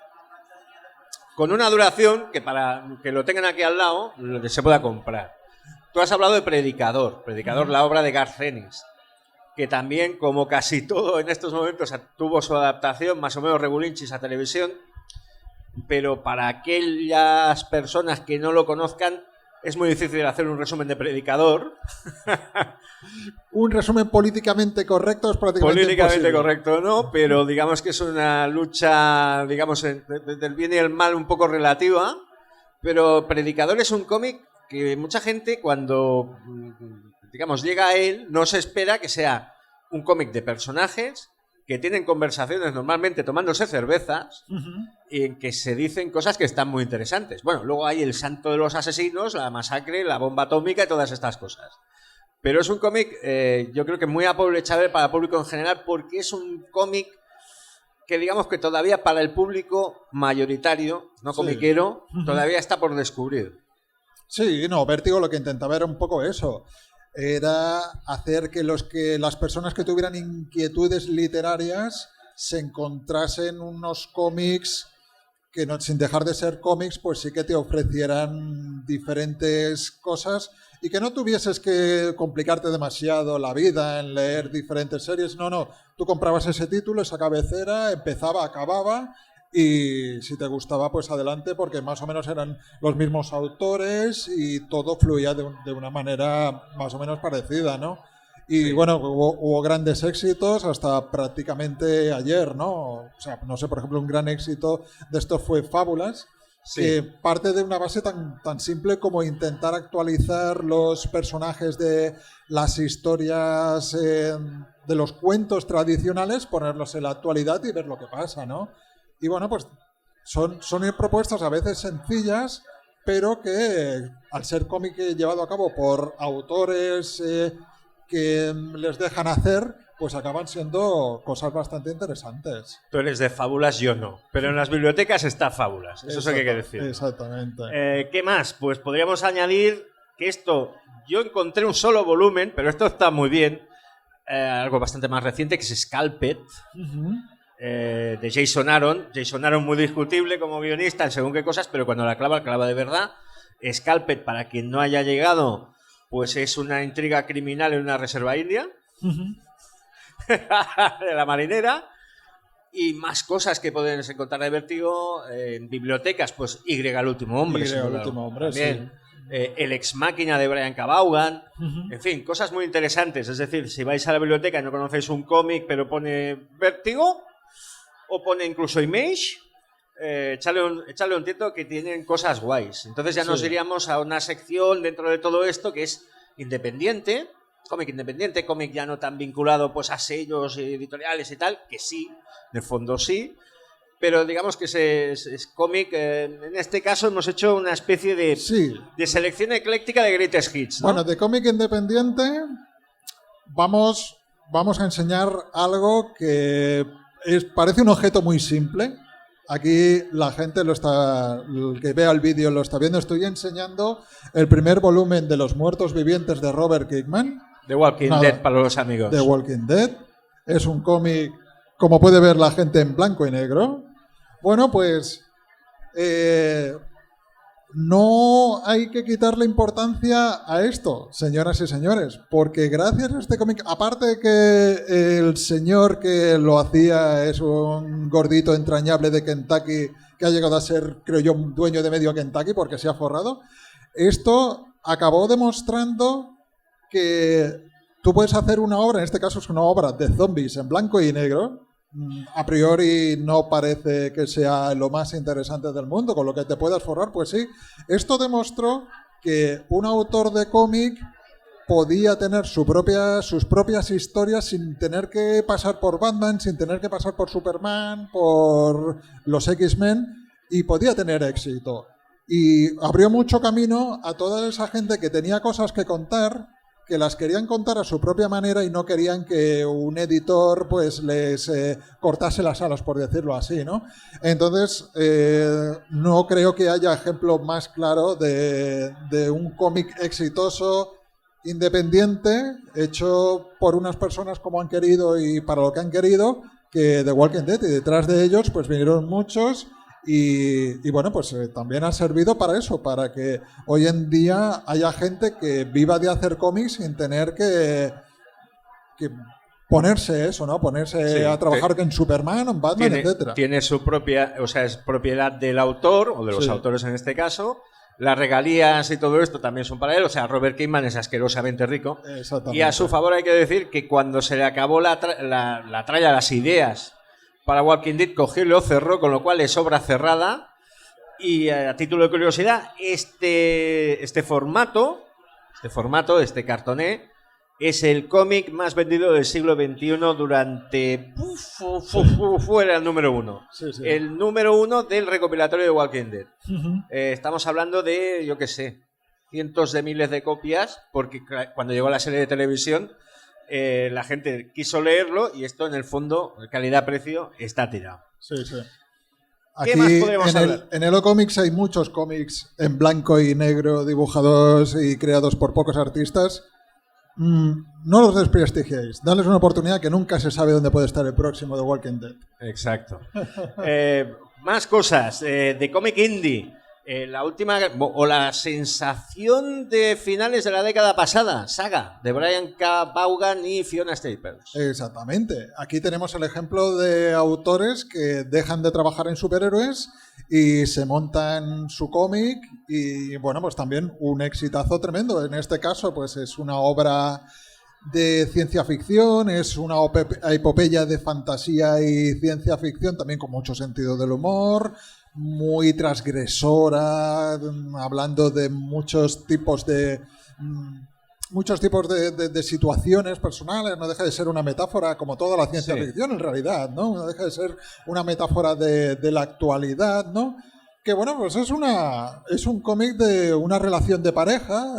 con una duración que para que lo tengan aquí al lado, lo que se pueda comprar. Tú has hablado de Predicador, la obra de Garcenis, que también, como casi todo en estos momentos, tuvo su adaptación más o menos regulinchis a televisión, pero para aquellas personas que no lo conozcan, es muy difícil hacer un resumen de Predicador. Un resumen políticamente correcto es prácticamente imposible. Correcto, ¿no? Pero digamos que es una lucha, digamos, del bien y el mal un poco relativa. Pero Predicador es un cómic que mucha gente, cuando, digamos, llega a él, no se espera que sea un cómic de personajes que tienen conversaciones normalmente tomándose cervezas y en que se dicen cosas que están muy interesantes. Bueno, luego hay el santo de los asesinos, la masacre, la bomba atómica y todas estas cosas. Pero es un cómic, yo creo que muy aprovechable para el público en general, porque es un cómic que digamos que todavía para el público mayoritario, no comiquero, todavía está por descubrir. Sí, no, Vértigo lo que intentaba era un poco eso. Era hacer que las personas que tuvieran inquietudes literarias se encontrasen unos cómics que no, sin dejar de ser cómics, pues sí que te ofrecieran diferentes cosas y que no tuvieses que complicarte demasiado la vida en leer diferentes series. No, tú comprabas ese título, esa cabecera, empezaba, acababa y si te gustaba, pues adelante, porque más o menos eran los mismos autores y todo fluía de una manera más o menos parecida, ¿no? Y Sí. bueno, hubo grandes éxitos hasta prácticamente ayer, ¿no? O sea, no sé, por ejemplo, un gran éxito de esto fue Fábulas, Sí. que parte de una base tan simple como intentar actualizar los personajes de las historias de los cuentos tradicionales, ponerlos en la actualidad y ver lo que pasa, ¿no? Y bueno, pues son propuestas a veces sencillas, pero que al ser cómic llevado a cabo por autores que les dejan hacer, pues acaban siendo cosas bastante interesantes. Tú eres de Fábulas, yo no. Pero en las bibliotecas está Fábulas. Eso es lo que hay que decir. Exactamente. ¿Qué más? Pues podríamos añadir que esto, yo encontré un solo volumen, pero esto está muy bien, algo bastante más reciente, que es Scalped, de Jason Aaron. Jason Aaron muy discutible como guionista en según qué cosas, pero cuando la clava de verdad. Scalped, para quien no haya llegado, pues es una intriga criminal en una reserva india. De la marinera. Y más cosas que puedes encontrar de Vértigo en bibliotecas, pues Y el último hombre. Y el último hombre, también. sí. El ex máquina de Brian K. Vaughan. En fin, cosas muy interesantes. Es decir, si vais a la biblioteca y no conocéis un cómic, pero pone Vértigo, o pone incluso Image, echarle un tiento, que tienen cosas guays. Entonces ya nos iríamos a una sección dentro de todo esto que es independiente, cómic ya no tan vinculado pues a sellos editoriales y tal, que sí, de fondo sí, pero digamos que es cómic. En este caso hemos hecho una especie de selección ecléctica de greatest hits, ¿no? Bueno, de cómic independiente vamos a enseñar algo que parece un objeto muy simple. Aquí la gente el que vea el vídeo lo está viendo. Estoy enseñando el primer volumen de Los Muertos Vivientes de Robert Kirkman. The Walking Dead para los amigos. The Walking Dead. Es un cómic, como puede ver la gente, en blanco y negro. Bueno, pues no hay que quitarle importancia a esto, señoras y señores, porque gracias a este cómic, aparte de que el señor que lo hacía es un gordito entrañable de Kentucky que ha llegado a ser, creo yo, dueño de medio Kentucky porque se ha forrado, esto acabó demostrando que tú puedes hacer una obra, en este caso es una obra de zombies en blanco y negro. A priori no parece que sea lo más interesante del mundo, con lo que te puedas forrar, pues sí. Esto demostró que un autor de cómic podía tener sus propias historias sin tener que pasar por Batman, sin tener que pasar por Superman, por los X-Men, y podía tener éxito. Y abrió mucho camino a toda esa gente que tenía cosas que contar, que las querían contar a su propia manera y no querían que un editor pues les cortase las alas, por decirlo así, ¿no? Entonces, no creo que haya ejemplo más claro de un cómic exitoso, independiente, hecho por unas personas como han querido y para lo que han querido, que The Walking Dead. Y detrás de ellos pues vinieron muchos. Y bueno, pues también ha servido para eso, para que hoy en día haya gente que viva de hacer cómics sin tener que ponerse eso, ¿no? Ponerse a trabajar en Superman, en Batman, etcétera. Tiene su propia, o sea, es propiedad del autor, o de los autores en este caso. Las regalías y todo esto también son para él. O sea, Robert Kirkman es asquerosamente rico. Y a su favor hay que decir que cuando se le acabó la tralla, las ideas para Walking Dead, cogió y lo cerró, con lo cual es obra cerrada. Y a título de curiosidad, este formato, este cartoné, es el cómic más vendido del siglo XXI durante... Fuera el número uno. Sí, sí. El número uno del recopilatorio de Walking Dead. Estamos hablando de, yo qué sé, cientos de miles de copias, porque cuando llegó la serie de televisión, la gente quiso leerlo y esto, en el fondo, calidad-precio, está tirado. Sí, sí. ¿Qué Aquí más podemos hablar? En Elo Comics hay muchos cómics en blanco y negro dibujados y creados por pocos artistas. No los desprestigiéis. Dales una oportunidad, que nunca se sabe dónde puede estar el próximo de Walking Dead. Exacto. Más cosas. De cómic indie. La última, o la sensación de finales de la década pasada, Saga, de Brian K. Vaughan y Fiona Staples. Exactamente. Aquí tenemos el ejemplo de autores que dejan de trabajar en superhéroes y se montan su cómic y, bueno, pues también un exitazo tremendo. En este caso, pues es una obra de ciencia ficción, es una epopeya de fantasía y ciencia ficción, también con mucho sentido del humor, muy transgresora, hablando de muchos tipos de situaciones personales. No deja de ser una metáfora, como toda la ciencia ficción en realidad, ¿no? No deja de ser una metáfora de la actualidad, ¿no? Que bueno, pues es un cómic de una relación de pareja,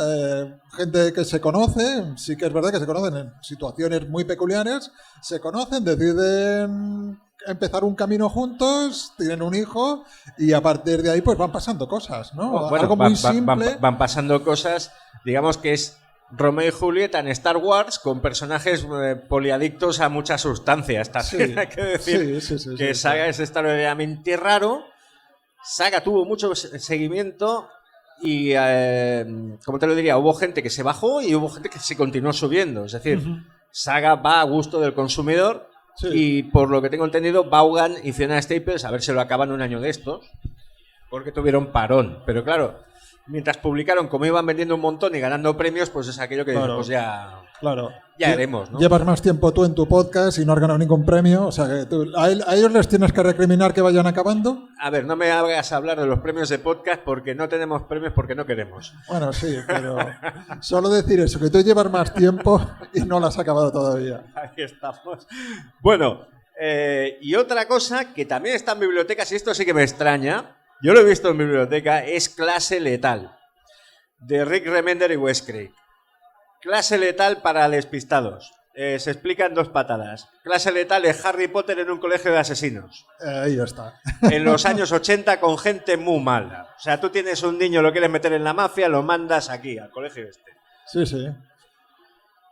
gente que se conoce, sí que es verdad que se conocen en situaciones muy peculiares, se conocen, deciden empezar un camino juntos, tienen un hijo y a partir de ahí pues van pasando cosas, ¿no? Bueno, algo muy simple. Van pasando cosas, digamos que es Romeo y Julieta en Star Wars con personajes poliadictos a muchas sustancias. También hay que decir que Saga es extraordinariamente raro. Saga tuvo mucho seguimiento y, como te lo diría, hubo gente que se bajó y hubo gente que se continuó subiendo. Es decir, Saga va a gusto del consumidor y, por lo que tengo entendido, Vaughan y Fiona Staples a ver si lo acaban un año de estos, porque tuvieron parón. Pero claro, mientras publicaron como iban vendiendo un montón y ganando premios, pues es aquello que claro, pues ya ya haremos, ¿no? Llevas más tiempo tú en tu podcast y no has ganado ningún premio, o sea que a ellos les tienes que recriminar que vayan acabando. A ver, no me hagas hablar de los premios de podcast porque no tenemos premios porque no queremos. Bueno, sí, pero solo decir eso, que tú llevas más tiempo y no lo has acabado todavía. Ahí estamos. Bueno, y otra cosa que también está en bibliotecas, y esto sí que me extraña, yo lo he visto en biblioteca, es Clase Letal, de Rick Remender y Wes Craig. Clase Letal para despistados. Se explica en 2 patadas. Clase Letal es Harry Potter en un colegio de asesinos. Ahí está. En los años 80 con gente muy mala. O sea, tú tienes un niño, lo quieres meter en la mafia, lo mandas aquí, al colegio este. Sí.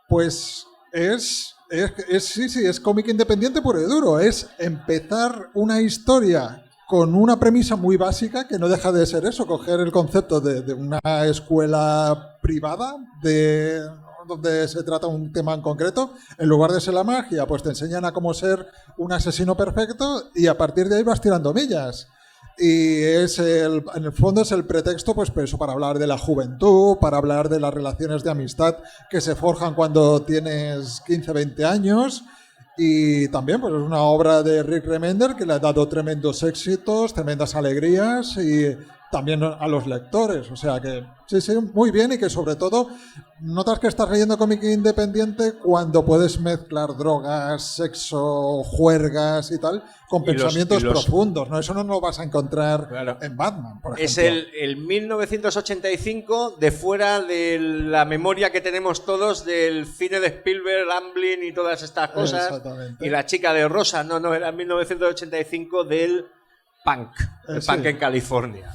Pues es cómic independiente puro y duro. Es empezar una historia con una premisa muy básica, que no deja de ser eso, coger el concepto de una escuela privada donde se trata un tema en concreto, en lugar de ser la magia, pues te enseñan a cómo ser un asesino perfecto y a partir de ahí vas tirando millas. Y en el fondo es el pretexto pues eso, para hablar de la juventud, para hablar de las relaciones de amistad que se forjan cuando tienes 15, 20 años. Y también pues es una obra de Rick Remender que le ha dado tremendos éxitos, tremendas alegrías y también a los lectores. O sea que sí, muy bien, y que sobre todo notas que estás leyendo cómic independiente cuando puedes mezclar drogas, sexo, juergas y tal con pensamientos profundos, ¿no? Eso no lo vas a encontrar en Batman, por ejemplo. Es el 1985 de fuera de la memoria que tenemos todos del cine de Spielberg, Amblin y todas estas cosas. Exactamente. Y La chica de rosa, no, era 1985 del punk, el punk en California.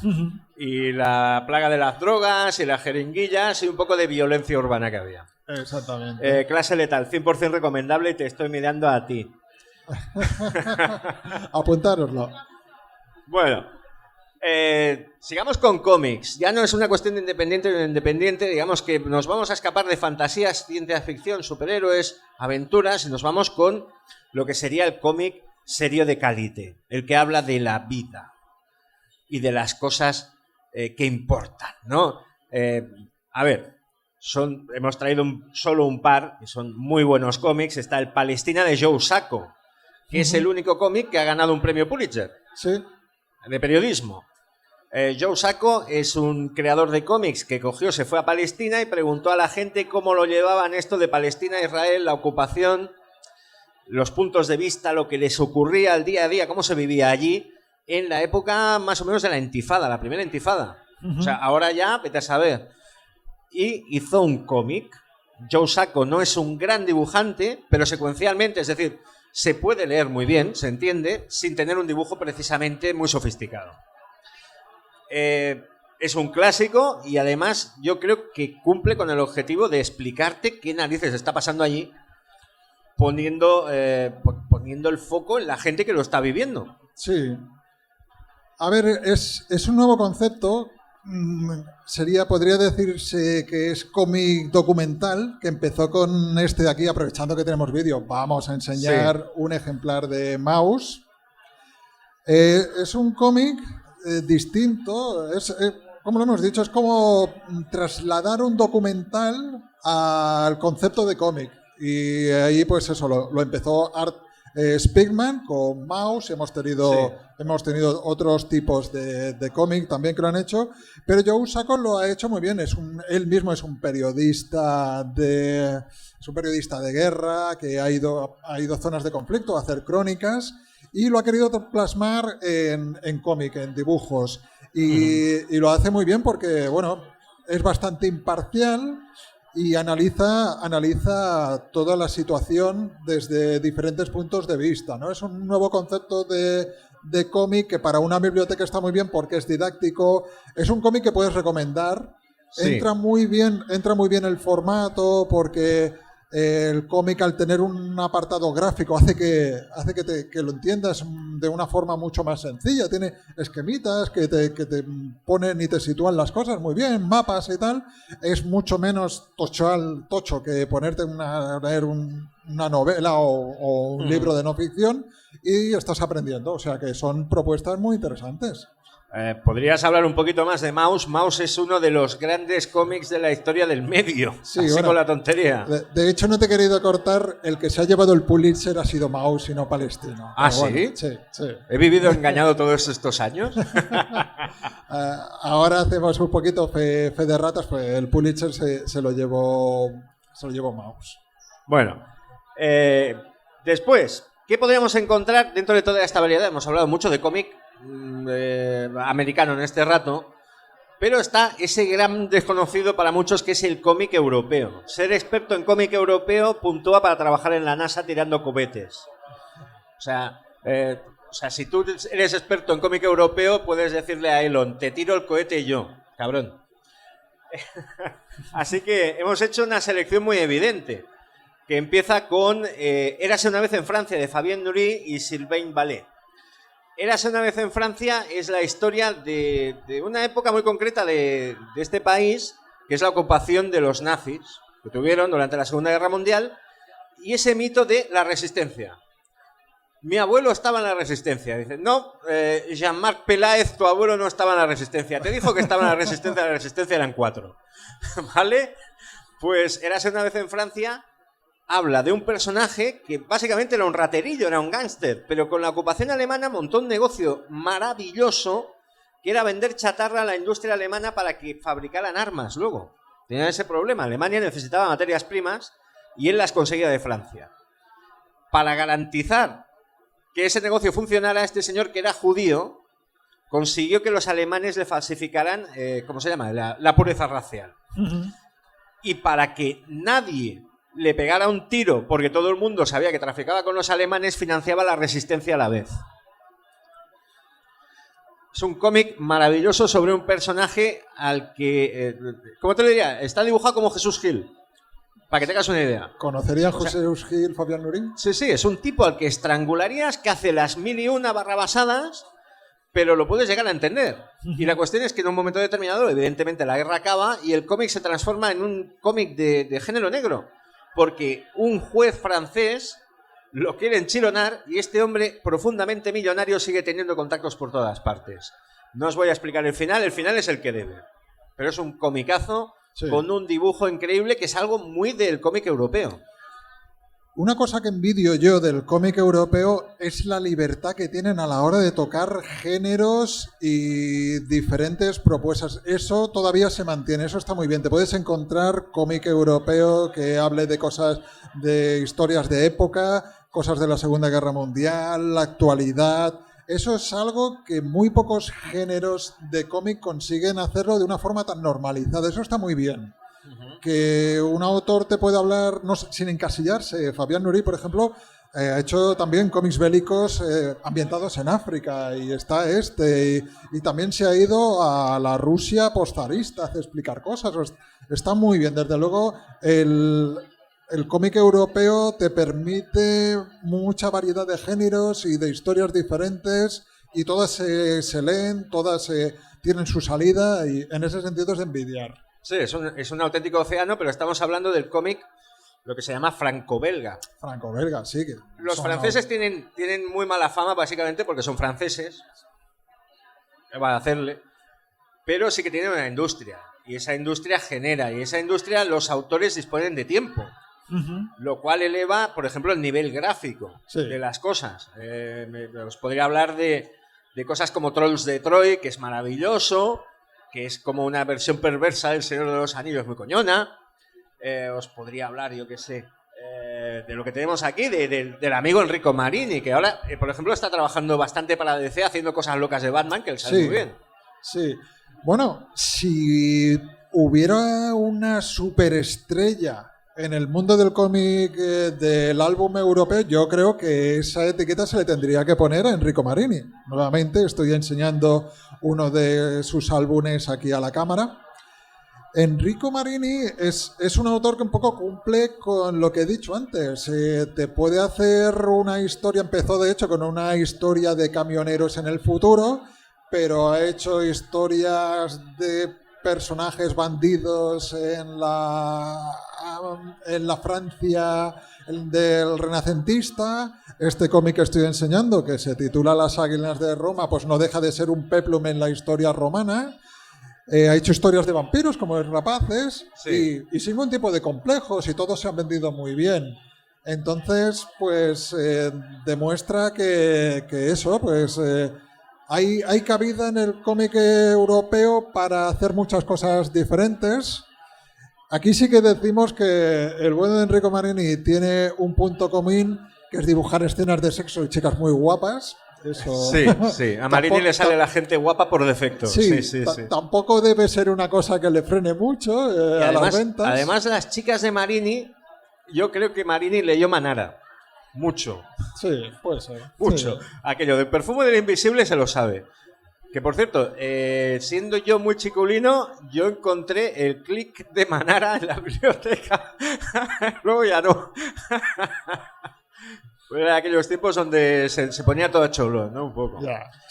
Y la plaga de las drogas y las jeringuillas y un poco de violencia urbana que había. Exactamente. Clase Letal, 100% recomendable, y te estoy mirando a ti. Apuntároslo. Bueno, sigamos con cómics. Ya no es una cuestión de independiente o no independiente, digamos que nos vamos a escapar de fantasías, ciencia ficción, superhéroes, aventuras, y nos vamos con lo que sería el cómic serio de calité, el que habla de la vida y de las cosas que importan, ¿no? A ver, hemos traído solo un par, que son muy buenos cómics. Está el Palestina de Joe Sacco, que es el único cómic que ha ganado un premio Pulitzer de periodismo. Joe Sacco es un creador de cómics que se fue a Palestina y preguntó a la gente cómo lo llevaban esto de Palestina a Israel, la ocupación, los puntos de vista, lo que les ocurría al día a día, cómo se vivía allí en la época más o menos de la intifada, la primera intifada. O sea, ahora ya, vete a saber. Y hizo un cómic. Joe Sacco no es un gran dibujante, pero secuencialmente, es decir, se puede leer muy bien, se entiende, sin tener un dibujo precisamente muy sofisticado. Es un clásico y además yo creo que cumple con el objetivo de explicarte qué narices está pasando allí, poniendo el foco en la gente que lo está viviendo. Sí. A ver, es un nuevo concepto podría decirse que es cómic documental, que empezó con este de aquí, aprovechando que tenemos vídeo, vamos a enseñar un ejemplar de Mouse. Es un cómic distinto, como lo hemos dicho, es como trasladar un documental al concepto de cómic. Y ahí pues eso, lo empezó Art Spiegelman con Mouse, hemos tenido otros tipos de cómic también que lo han hecho, pero Joe Sacco lo ha hecho muy bien. Él mismo es un periodista de guerra que ha ido a zonas de conflicto a hacer crónicas y lo ha querido plasmar en cómic, en dibujos, y lo hace muy bien porque bueno, es bastante imparcial y analiza toda la situación desde diferentes puntos de vista, ¿no? Es un nuevo concepto de cómic que para una biblioteca está muy bien porque es didáctico. Es un cómic que puedes recomendar. Sí. Entra muy bien el formato porque el cómic, al tener un apartado gráfico, hace que lo entiendas de una forma mucho más sencilla. Tiene esquemitas que te ponen y te sitúan las cosas muy bien, mapas y tal. Es mucho menos tocho que ponerte a leer una novela o un libro de no ficción y estás aprendiendo. O sea que son propuestas muy interesantes. ¿Podrías hablar un poquito más de Mouse? Mouse es uno de los grandes cómics de la historia del medio. Sí, así bueno, con la tontería. De hecho, no te he querido cortar. El que se ha llevado el Pulitzer ha sido Mouse y no Palestino. ¿Ah, sí? Bueno, sí? ¿He vivido engañado todos estos años? Ahora hacemos un poquito fe de ratas, pues el Pulitzer se lo llevó Mouse. Bueno, después, ¿qué podríamos encontrar dentro de toda esta variedad? Hemos hablado mucho de cómic americano en este rato, pero está ese gran desconocido para muchos que es el cómic europeo. Ser experto en cómic europeo puntúa para trabajar en la NASA tirando cohetes. O sea, si tú eres experto en cómic europeo, puedes decirle a Elon, te tiro el cohete yo, cabrón. Así que hemos hecho una selección muy evidente, que empieza con Érase una vez en Francia, de Fabien Nury y Sylvain Ballet. Érase una vez en Francia es la historia de una época muy concreta de este país, que es la ocupación de los nazis, que tuvieron durante la Segunda Guerra Mundial, y ese mito de la resistencia. Mi abuelo estaba en la resistencia. Dice, no, Jean-Marc Peláez, tu abuelo no estaba en la resistencia. Te dijo que estaba en la resistencia eran 4. ¿Vale? Pues Érase una vez en Francia habla de un personaje que básicamente era un raterillo, era un gángster, pero con la ocupación alemana montó un negocio maravilloso que era vender chatarra a la industria alemana para que fabricaran armas luego. Tenían ese problema. Alemania necesitaba materias primas y él las conseguía de Francia. Para garantizar que ese negocio funcionara, este señor, que era judío, consiguió que los alemanes le falsificaran, ¿cómo se llama?, la pureza racial. Y para que nadie le pegara un tiro, porque todo el mundo sabía que traficaba con los alemanes, financiaba la resistencia a la vez. Es un cómic maravilloso sobre un personaje al que, ¿cómo te lo diría? Está dibujado como Jesús Gil, para que tengas una idea. ¿Conocerías Jesús Gil, Fabien Nury? Sí, es un tipo al que estrangularías, que hace las 1001 barrabasadas, pero lo puedes llegar a entender. Y la cuestión es que en un momento determinado, evidentemente, la guerra acaba y el cómic se transforma en un cómic de género negro. Porque un juez francés lo quiere enchilonar y este hombre profundamente millonario sigue teniendo contactos por todas partes. No os voy a explicar el final es el que debe. Pero es un comicazo con un dibujo increíble que es algo muy del cómic europeo. Una cosa que envidio yo del cómic europeo es la libertad que tienen a la hora de tocar géneros y diferentes propuestas. Eso todavía se mantiene, eso está muy bien. Te puedes encontrar cómic europeo que hable de cosas, de historias de época, cosas de la Segunda Guerra Mundial, la actualidad. Eso es algo que muy pocos géneros de cómic consiguen hacerlo de una forma tan normalizada. Eso está muy bien. Que un autor te puede hablar sin encasillarse. Fabien Nury, por ejemplo, ha hecho también cómics bélicos ambientados en África y está y también se ha ido a la Rusia postzarista a explicar cosas. Está muy bien. Desde luego, el cómic europeo te permite mucha variedad de géneros y de historias diferentes y todas se leen, todas tienen su salida y en ese sentido es de envidiar. Sí, es un auténtico océano, pero estamos hablando del cómic, lo que se llama franco-belga. Franco-belga, sí. Los franceses tienen muy mala fama, básicamente, porque son franceses. ¿Qué van a hacerle? Pero sí que tienen una industria. Y esa industria genera. Y esa industria los autores disponen de tiempo. Lo cual eleva, por ejemplo, el nivel gráfico de las cosas. Os podría hablar de cosas como Trolls de Troy, que es maravilloso, que es como una versión perversa del Señor de los Anillos muy coñona. Os podría hablar, yo qué sé, de lo que tenemos aquí, del amigo Enrico Marini, que ahora, por ejemplo, está trabajando bastante para DC, haciendo cosas locas de Batman, que él sabe muy bien. Sí. Bueno, si hubiera una superestrella en el mundo del cómic del álbum europeo, yo creo que esa etiqueta se le tendría que poner a Enrico Marini. Nuevamente estoy enseñando uno de sus álbumes aquí a la cámara. Enrico Marini es un autor que un poco cumple con lo que he dicho antes. Te puede hacer una historia, empezó de hecho con una historia de camioneros en el futuro, pero ha hecho historias de personajes bandidos en la Francia del renacentista. Este cómic que estoy enseñando, que se titula Las Águilas de Roma, pues no deja de ser un peplum en la historia romana. Ha hecho historias de vampiros como los rapaces y sin ningún tipo de complejos, y todos se han vendido muy bien. Entonces, pues demuestra que eso, pues hay cabida en el cómic europeo para hacer muchas cosas diferentes. Aquí sí que decimos que el bueno de Enrico Marini tiene un punto común, que es dibujar escenas de sexo y chicas muy guapas. Eso. Sí. A Marini le sale la gente guapa por defecto. Sí. Tampoco debe ser una cosa que le frene mucho a las ventas. Además, las chicas de Marini, yo creo que Marini leyó Manara. Mucho. Sí, puede ser. Mucho. Sí. Aquello del perfume del invisible se lo sabe. Que por cierto, siendo yo muy chiculino, yo encontré el click de Manara en la biblioteca. Luego ya no. Era aquellos tiempos donde se ponía todo cholo, ¿no? Un poco.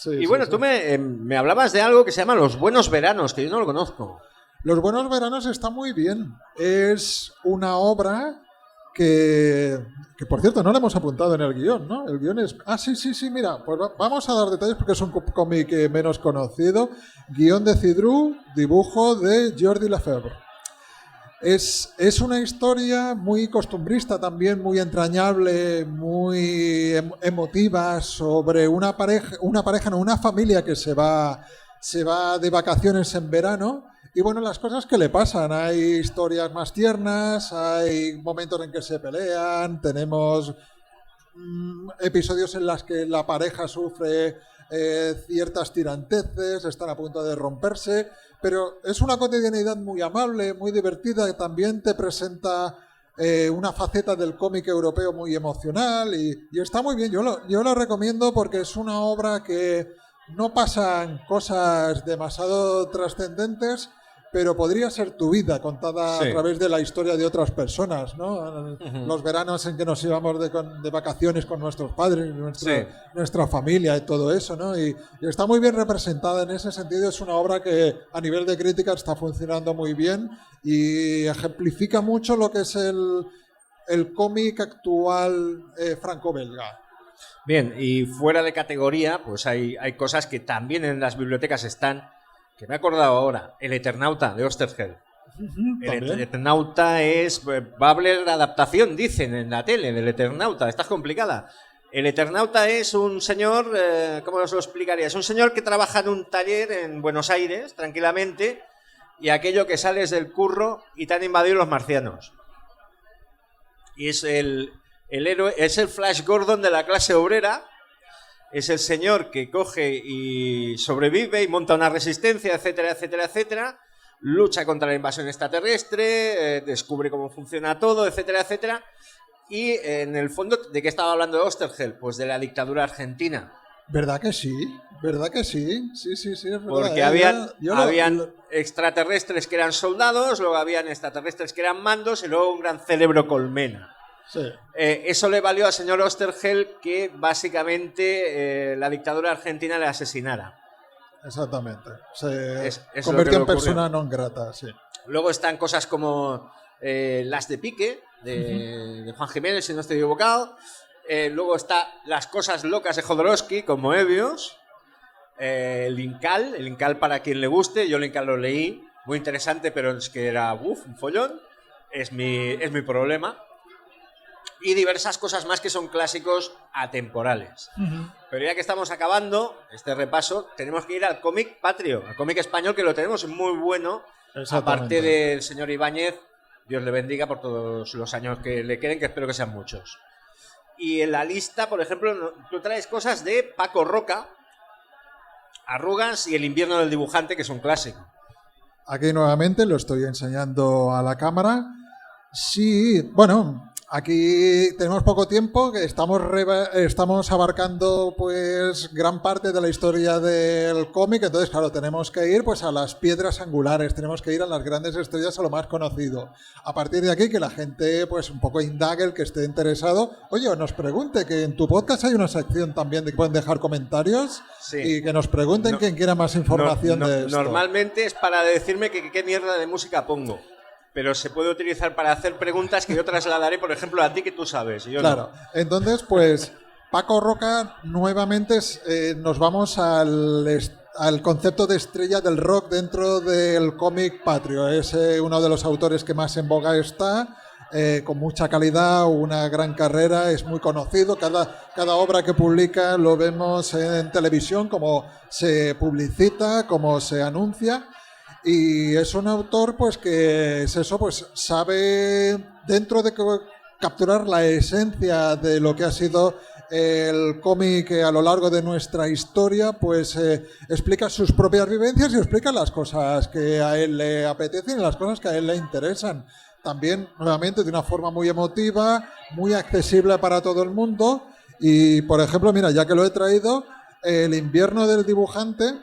Y bueno, tú me hablabas de algo que se llama Los Buenos Veranos, que yo no lo conozco. Los Buenos Veranos está muy bien. Es una obra que por cierto, no la hemos apuntado en el guión, ¿no? El guión es... Sí, mira, pues vamos a dar detalles porque es un cómic menos conocido. Guión de Cidru, dibujo de Jordi Lefebvre. Es una historia muy costumbrista también, muy entrañable, muy emotiva, sobre una familia que se va de vacaciones en verano. Y bueno, las cosas que le pasan, hay historias más tiernas, hay momentos en que se pelean, tenemos episodios en los que la pareja sufre ciertas tiranteces, están a punto de romperse, pero es una cotidianidad muy amable, muy divertida, que también te presenta una faceta del cómic europeo muy emocional y está muy bien. Yo lo recomiendo porque es una obra que no pasan cosas demasiado trascendentes, pero podría ser tu vida contada a través de la historia de otras personas, ¿no? Los veranos en que nos íbamos de vacaciones con nuestros padres, nuestra familia y todo eso, ¿no? Y está muy bien representada en ese sentido. Es una obra que a nivel de crítica está funcionando muy bien y ejemplifica mucho lo que es el cómic actual franco-belga. Bien, y fuera de categoría, pues hay cosas que también en las bibliotecas están, que me he acordado ahora, El Eternauta, de Oesterheld. El Eternauta va a haber adaptación, dicen en la tele, del Eternauta, está complicada. El Eternauta es un señor, ¿cómo os lo explicaría? Es un señor que trabaja en un taller en Buenos Aires, tranquilamente, y aquello que sales del curro y te han invadido los marcianos. Y es el héroe, es el Flash Gordon de la clase obrera. Es el señor que coge y sobrevive y monta una resistencia, etcétera, etcétera, etcétera. Lucha contra la invasión extraterrestre, descubre cómo funciona todo, etcétera, etcétera. Y en el fondo, ¿de qué estaba hablando Oesterheld? Pues de la dictadura argentina. ¿Verdad que sí? ¿Verdad que sí? Sí, es verdad. Porque habían extraterrestres que eran soldados, luego habían extraterrestres que eran mandos y luego un gran cerebro colmena. Sí. Eso le valió al señor Oesterheld que básicamente la dictadura argentina le asesinara. Exactamente. Se Es lo convirtió que en le ocurrió. persona non grata, sí. Luego están cosas como las de Pique, de Juan Jiménez, si no estoy equivocado. Luego está las cosas locas de Jodorowsky, como Evios. El Incal para quien le guste. Yo el Incal lo leí, muy interesante, pero es que era un follón. Es mi problema. Y diversas cosas más que son clásicos atemporales. Pero ya que estamos acabando este repaso, tenemos que ir al cómic patrio, al cómic español, que lo tenemos muy bueno. Aparte del señor Ibáñez, Dios le bendiga por todos los años que le queden, que espero que sean muchos. Y en la lista, por ejemplo, tú traes cosas de Paco Roca, Arrugas y El invierno del dibujante, que es un clásico. Aquí nuevamente lo estoy enseñando a la cámara. Sí, bueno, aquí tenemos poco tiempo, que estamos abarcando pues gran parte de la historia del cómic, entonces claro, tenemos que ir pues a las piedras angulares, tenemos que ir a las grandes estrellas, a lo más conocido. A partir de aquí que la gente pues un poco indague, el que esté interesado, oye, nos pregunte, que en tu podcast hay una sección también de que pueden dejar comentarios, Sí. y que nos pregunten quien quiera más información de esto. Normalmente es para decirme que qué mierda de música pongo. Pero se puede utilizar para hacer preguntas que yo trasladaré, por ejemplo, a ti, que tú sabes. Y yo claro, no. Entonces, pues, Paco Roca, nuevamente nos vamos al concepto de estrella del rock dentro del cómic patrio. Es uno de los autores que más en boga está, con mucha calidad, una gran carrera, es muy conocido. Cada obra que publica lo vemos en televisión, como se publicita, como se anuncia. Y es un autor pues que es eso, pues sabe dentro de capturar la esencia de lo que ha sido el cómic a lo largo de nuestra historia, pues explica sus propias vivencias y explica las cosas que a él le apetecen y las cosas que a él le interesan. También, nuevamente, de una forma muy emotiva, muy accesible para todo el mundo. Y, por ejemplo, mira, ya que lo he traído, El invierno del dibujante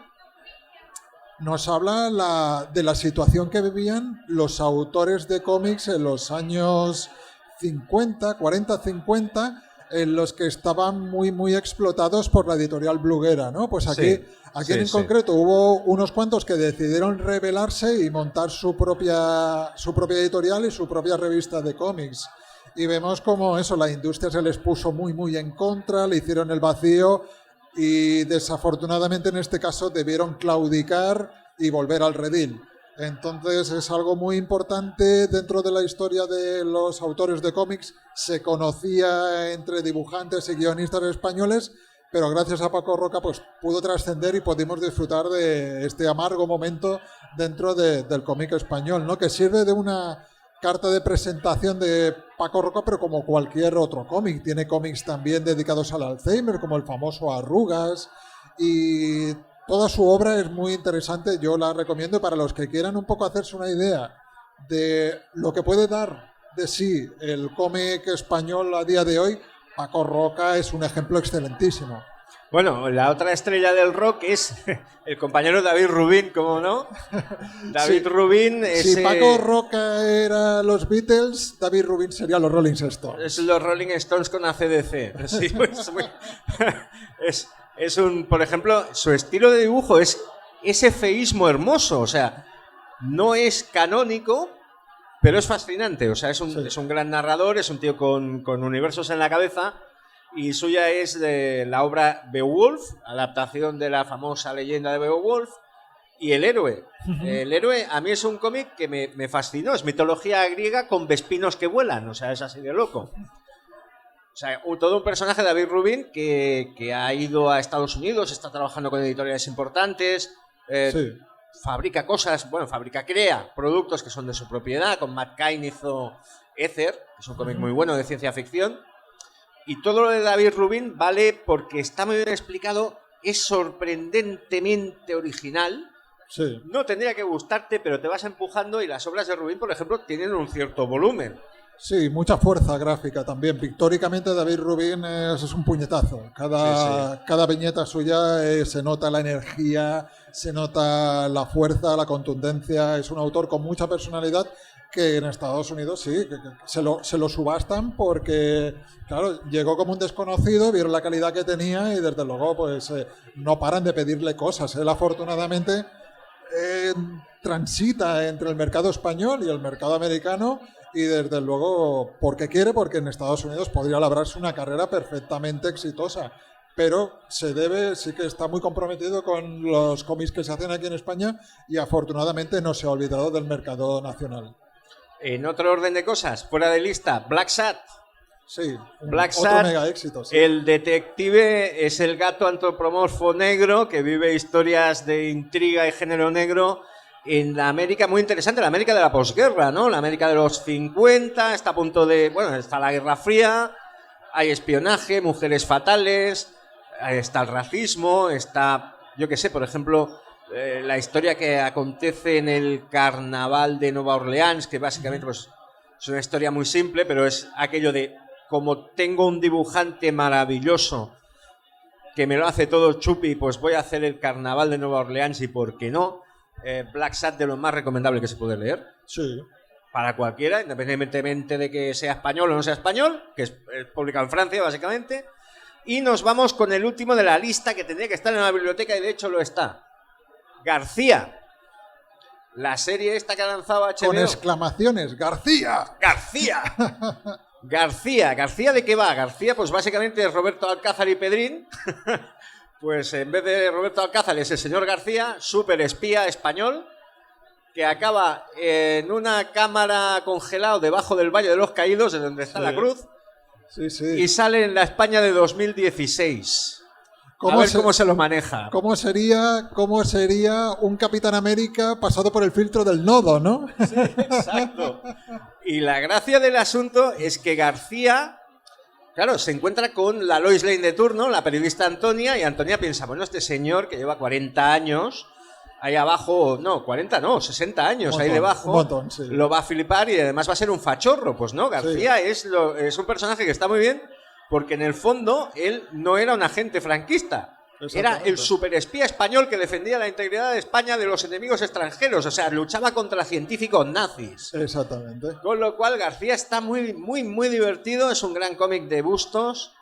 nos habla de la situación que vivían los autores de cómics en los años 50, 40, 50, en los que estaban muy explotados por la editorial Bruguera, ¿no? Pues aquí en concreto hubo unos cuantos que decidieron rebelarse y montar su propia editorial y su propia revista de cómics. Y vemos como eso, la industria se les puso muy en contra, le hicieron el vacío. Y desafortunadamente en este caso debieron claudicar y volver al redil. Entonces es algo muy importante dentro de la historia de los autores de cómics. Se conocía entre dibujantes y guionistas españoles, pero gracias a Paco Roca pues pudo trascender y pudimos disfrutar de este amargo momento dentro del cómic español, ¿no? Que sirve de una carta de presentación de Paco Roca, pero como cualquier otro cómic. Tiene cómics también dedicados al Alzheimer, como el famoso Arrugas, y toda su obra es muy interesante. Yo la recomiendo para los que quieran un poco hacerse una idea de lo que puede dar de sí el cómic español a día de hoy. Paco Roca es un ejemplo excelentísimo. Bueno, la otra estrella del rock es el compañero David Rubin, ¿cómo no? David Rubin es... Si Paco Roca era los Beatles, David Rubin sería los Rolling Stones. Es los Rolling Stones con ACDC. Sí, es un... Por ejemplo, su estilo de dibujo es ese feísmo hermoso. O sea, no es canónico, pero es fascinante. O sea, es un gran narrador, es un tío con universos en la cabeza. Y suya es de la obra Beowulf, adaptación de la famosa leyenda de Beowulf, y El héroe. El héroe a mí es un cómic que me fascinó, es mitología griega con vespinos que vuelan, o sea, es así de loco. O sea, todo un personaje, David Rubin, que ha ido a Estados Unidos, está trabajando con editoriales importantes, fabrica cosas, crea productos que son de su propiedad. Con Matt Cain hizo Ether, que es un cómic muy bueno de ciencia ficción. Y todo lo de David Rubin vale porque está muy bien explicado, es sorprendentemente original. Sí. No tendría que gustarte, pero te vas empujando, y las obras de Rubin, por ejemplo, tienen un cierto volumen. Sí, mucha fuerza gráfica también. Pictóricamente David Rubin es un puñetazo. Cada viñeta suya se nota la energía, se nota la fuerza, la contundencia. Es un autor con mucha personalidad que en Estados Unidos sí, que se lo subastan porque, claro, llegó como un desconocido, vieron la calidad que tenía y desde luego pues no paran de pedirle cosas. Él afortunadamente transita entre el mercado español y el mercado americano y desde luego porque quiere, porque en Estados Unidos podría labrarse una carrera perfectamente exitosa. Pero sí que está muy comprometido con los cómics que se hacen aquí en España y afortunadamente no se ha olvidado del mercado nacional. En otro orden de cosas, fuera de lista, Black Sat. Sí, Otro mega éxito. Sí. El detective es el gato antropomorfo negro que vive historias de intriga y género negro en la América muy interesante, la América de la posguerra, ¿no? La América de los 50, está a punto de... Bueno, está la Guerra Fría, hay espionaje, mujeres fatales, está el racismo, está, yo qué sé, por ejemplo... la historia que acontece en el carnaval de Nueva Orleans, que básicamente pues, es una historia muy simple, pero es aquello de como tengo un dibujante maravilloso que me lo hace todo chupi, pues voy a hacer el carnaval de Nueva Orleans y por qué no. Black Sat, de lo más recomendable que se puede leer. Sí. Para cualquiera, independientemente de que sea español o no sea español, que es publicado en Francia básicamente. Y nos vamos con el último de la lista que tendría que estar en la biblioteca y de hecho lo está. García, la serie esta que ha lanzado HBO. Con exclamaciones, ¡García! ¡García! ¿García de qué va? García, pues básicamente es Roberto Alcázar y Pedrín. Pues en vez de Roberto Alcázar es el señor García, súper espía español, que acaba en una cámara congelado debajo del Valle de los Caídos, de donde está la cruz, y sale en la España de 2016. A ver cómo se lo maneja. ¿Cómo sería un Capitán América pasado por el filtro del nodo, no? Sí, exacto. Y la gracia del asunto es que García, claro, se encuentra con la Lois Lane de turno, la periodista Antonia, y Antonia piensa, bueno, este señor que lleva 40 años ahí abajo, no, 40 no, 60 años ahí debajo, sí. Lo va a flipar y además va a ser un fachorro. Pues no, García es un personaje que está muy bien. Porque en el fondo él no era un agente franquista, era el superespía español que defendía la integridad de España de los enemigos extranjeros, o sea, luchaba contra científicos nazis. Exactamente. Con lo cual García está muy, muy, muy divertido, es un gran cómic de bustos,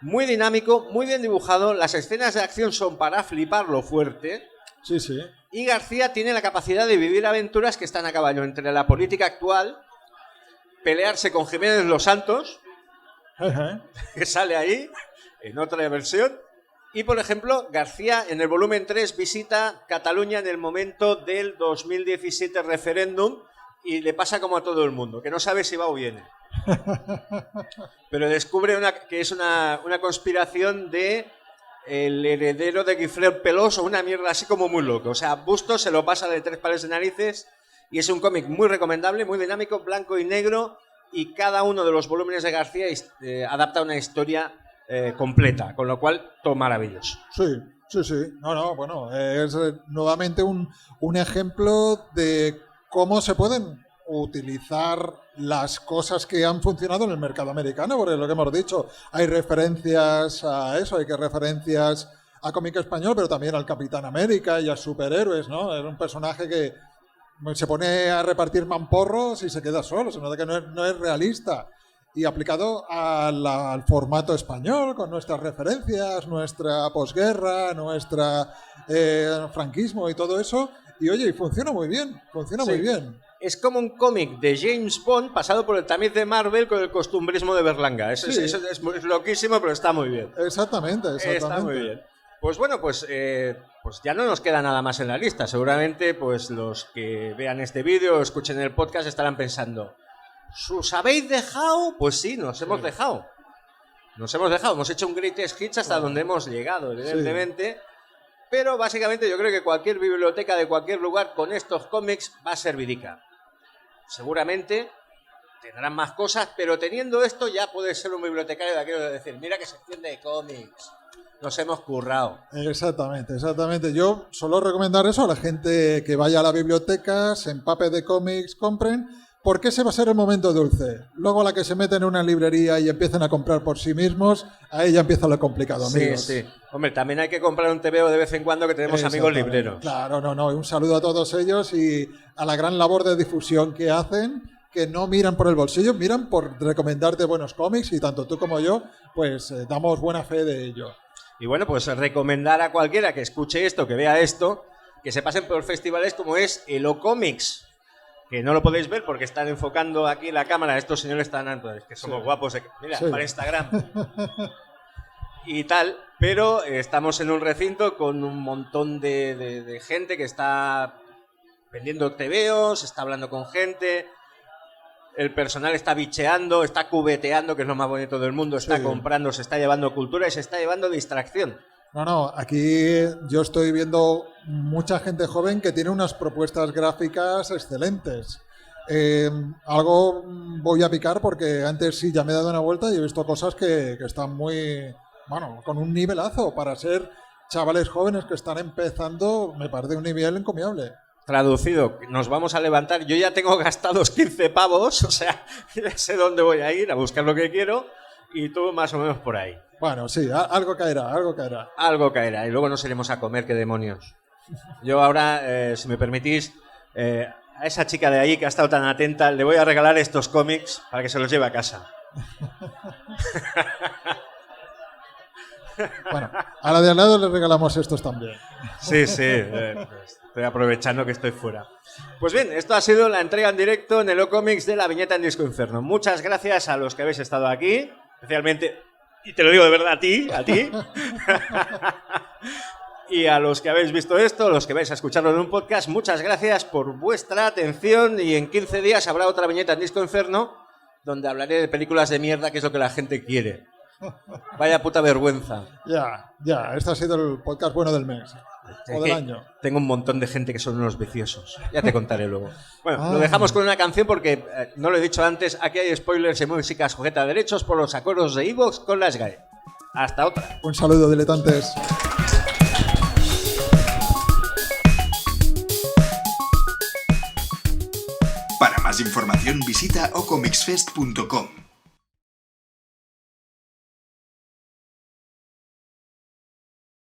muy dinámico, muy bien dibujado, las escenas de acción son para fliparlo fuerte. Sí, sí. Y García tiene la capacidad de vivir aventuras que están a caballo entre la política actual, pelearse con Jiménez Los Santos, que sale ahí, en otra versión. Y, por ejemplo, García, en el volumen 3, visita Cataluña en el momento del 2017 referéndum y le pasa como a todo el mundo, que no sabe si va o viene. Pero descubre que es una conspiración de el heredero de Guifré Peloso, una mierda así como muy loco. O sea, Bustos se lo pasa de 3 pares de narices y es un cómic muy recomendable, muy dinámico, blanco y negro. Y cada uno de los volúmenes de García adapta una historia completa, con lo cual, todo maravilloso. Sí, sí, sí. No, bueno, es nuevamente un ejemplo de cómo se pueden utilizar las cosas que han funcionado en el mercado americano, porque es lo que hemos dicho, hay referencias a eso, hay referencias a cómic español, pero también al Capitán América y a superhéroes, ¿no? Es un personaje que se pone a repartir mamporros y se queda solo, se nota que no es realista. Y aplicado al formato español, con nuestras referencias, nuestra posguerra, nuestra franquismo y todo eso. Y oye, funciona muy bien, muy bien. Es como un cómic de James Bond pasado por el tamiz de Marvel con el costumbrismo de Berlanga. Eso es loquísimo, pero está muy bien. Exactamente. Está muy bien. Pues bueno, pues ya no nos queda nada más en la lista. Seguramente pues los que vean este vídeo o escuchen el podcast estarán pensando, ¿os habéis dejado? Pues sí, nos hemos dejado. Hemos hecho un greatest hits hasta donde hemos llegado, evidentemente. Sí. Pero básicamente yo creo que cualquier biblioteca de cualquier lugar con estos cómics va a ser verica. Seguramente tendrán más cosas, pero teniendo esto ya puedes ser un bibliotecario de aquello de decir, mira qué sección de cómics. Nos hemos currado. Exactamente. Yo solo recomendar eso a la gente que vaya a la biblioteca, se empape de cómics, compren, porque ese va a ser el momento dulce. Luego a la que se meten en una librería y empiecen a comprar por sí mismos, ahí ya empieza lo complicado, amigos. Sí. Hombre, también hay que comprar un TVO de vez en cuando, que tenemos amigos libreros. Claro, un saludo a todos ellos y a la gran labor de difusión que hacen, que no miran por el bolsillo, miran por recomendarte buenos cómics, y tanto tú como yo, pues damos buena fe de ello. Y bueno, pues recomendar a cualquiera que escuche esto, que vea esto, que se pasen por festivales como es el O-Comics, que no lo podéis ver porque están enfocando aquí la cámara, estos señores tan altos, que somos guapos, mira, para Instagram y tal, pero estamos en un recinto con un montón de gente que está vendiendo tebeos, está hablando con gente, el personal está bicheando, está cubeteando, que es lo más bonito del mundo, está comprando, se está llevando cultura y se está llevando distracción. No, aquí yo estoy viendo mucha gente joven que tiene unas propuestas gráficas excelentes. Algo voy a picar porque antes sí ya me he dado una vuelta y he visto cosas que están muy, bueno, con un nivelazo. Para ser chavales jóvenes que están empezando, me parece un nivel encomiable. Traducido, nos vamos a levantar. Yo ya tengo gastados 15 pavos, o sea, ya sé dónde voy a ir a buscar lo que quiero, y tú más o menos por ahí. Bueno, sí, algo caerá. Algo caerá, y luego nos iremos a comer, qué demonios. Yo ahora, si me permitís, a esa chica de ahí que ha estado tan atenta, le voy a regalar estos cómics para que se los lleve a casa. Bueno, a la de al lado le regalamos estos también. Sí, pues estoy aprovechando que estoy fuera. Pues bien, esto ha sido la entrega en directo en el O-Comics de la viñeta en Disco Inferno. Muchas gracias a los que habéis estado aquí, especialmente, y te lo digo de verdad a ti, y a los que habéis visto esto, los que vais a escucharlo en un podcast, muchas gracias por vuestra atención, y en 15 días habrá otra viñeta en Disco Inferno donde hablaré de películas de mierda, que es lo que la gente quiere. Vaya puta vergüenza. Ya, este ha sido el podcast bueno del mes. O del año. Tengo un montón de gente que son unos viciosos. Ya te contaré luego. Bueno, lo dejamos con una canción porque, no lo he dicho antes, aquí hay spoilers y música sujeta a derechos por los acuerdos de iVoox con la SGAE. Hasta otra. Un saludo, diletantes. Para más información visita ocomicsfest.com.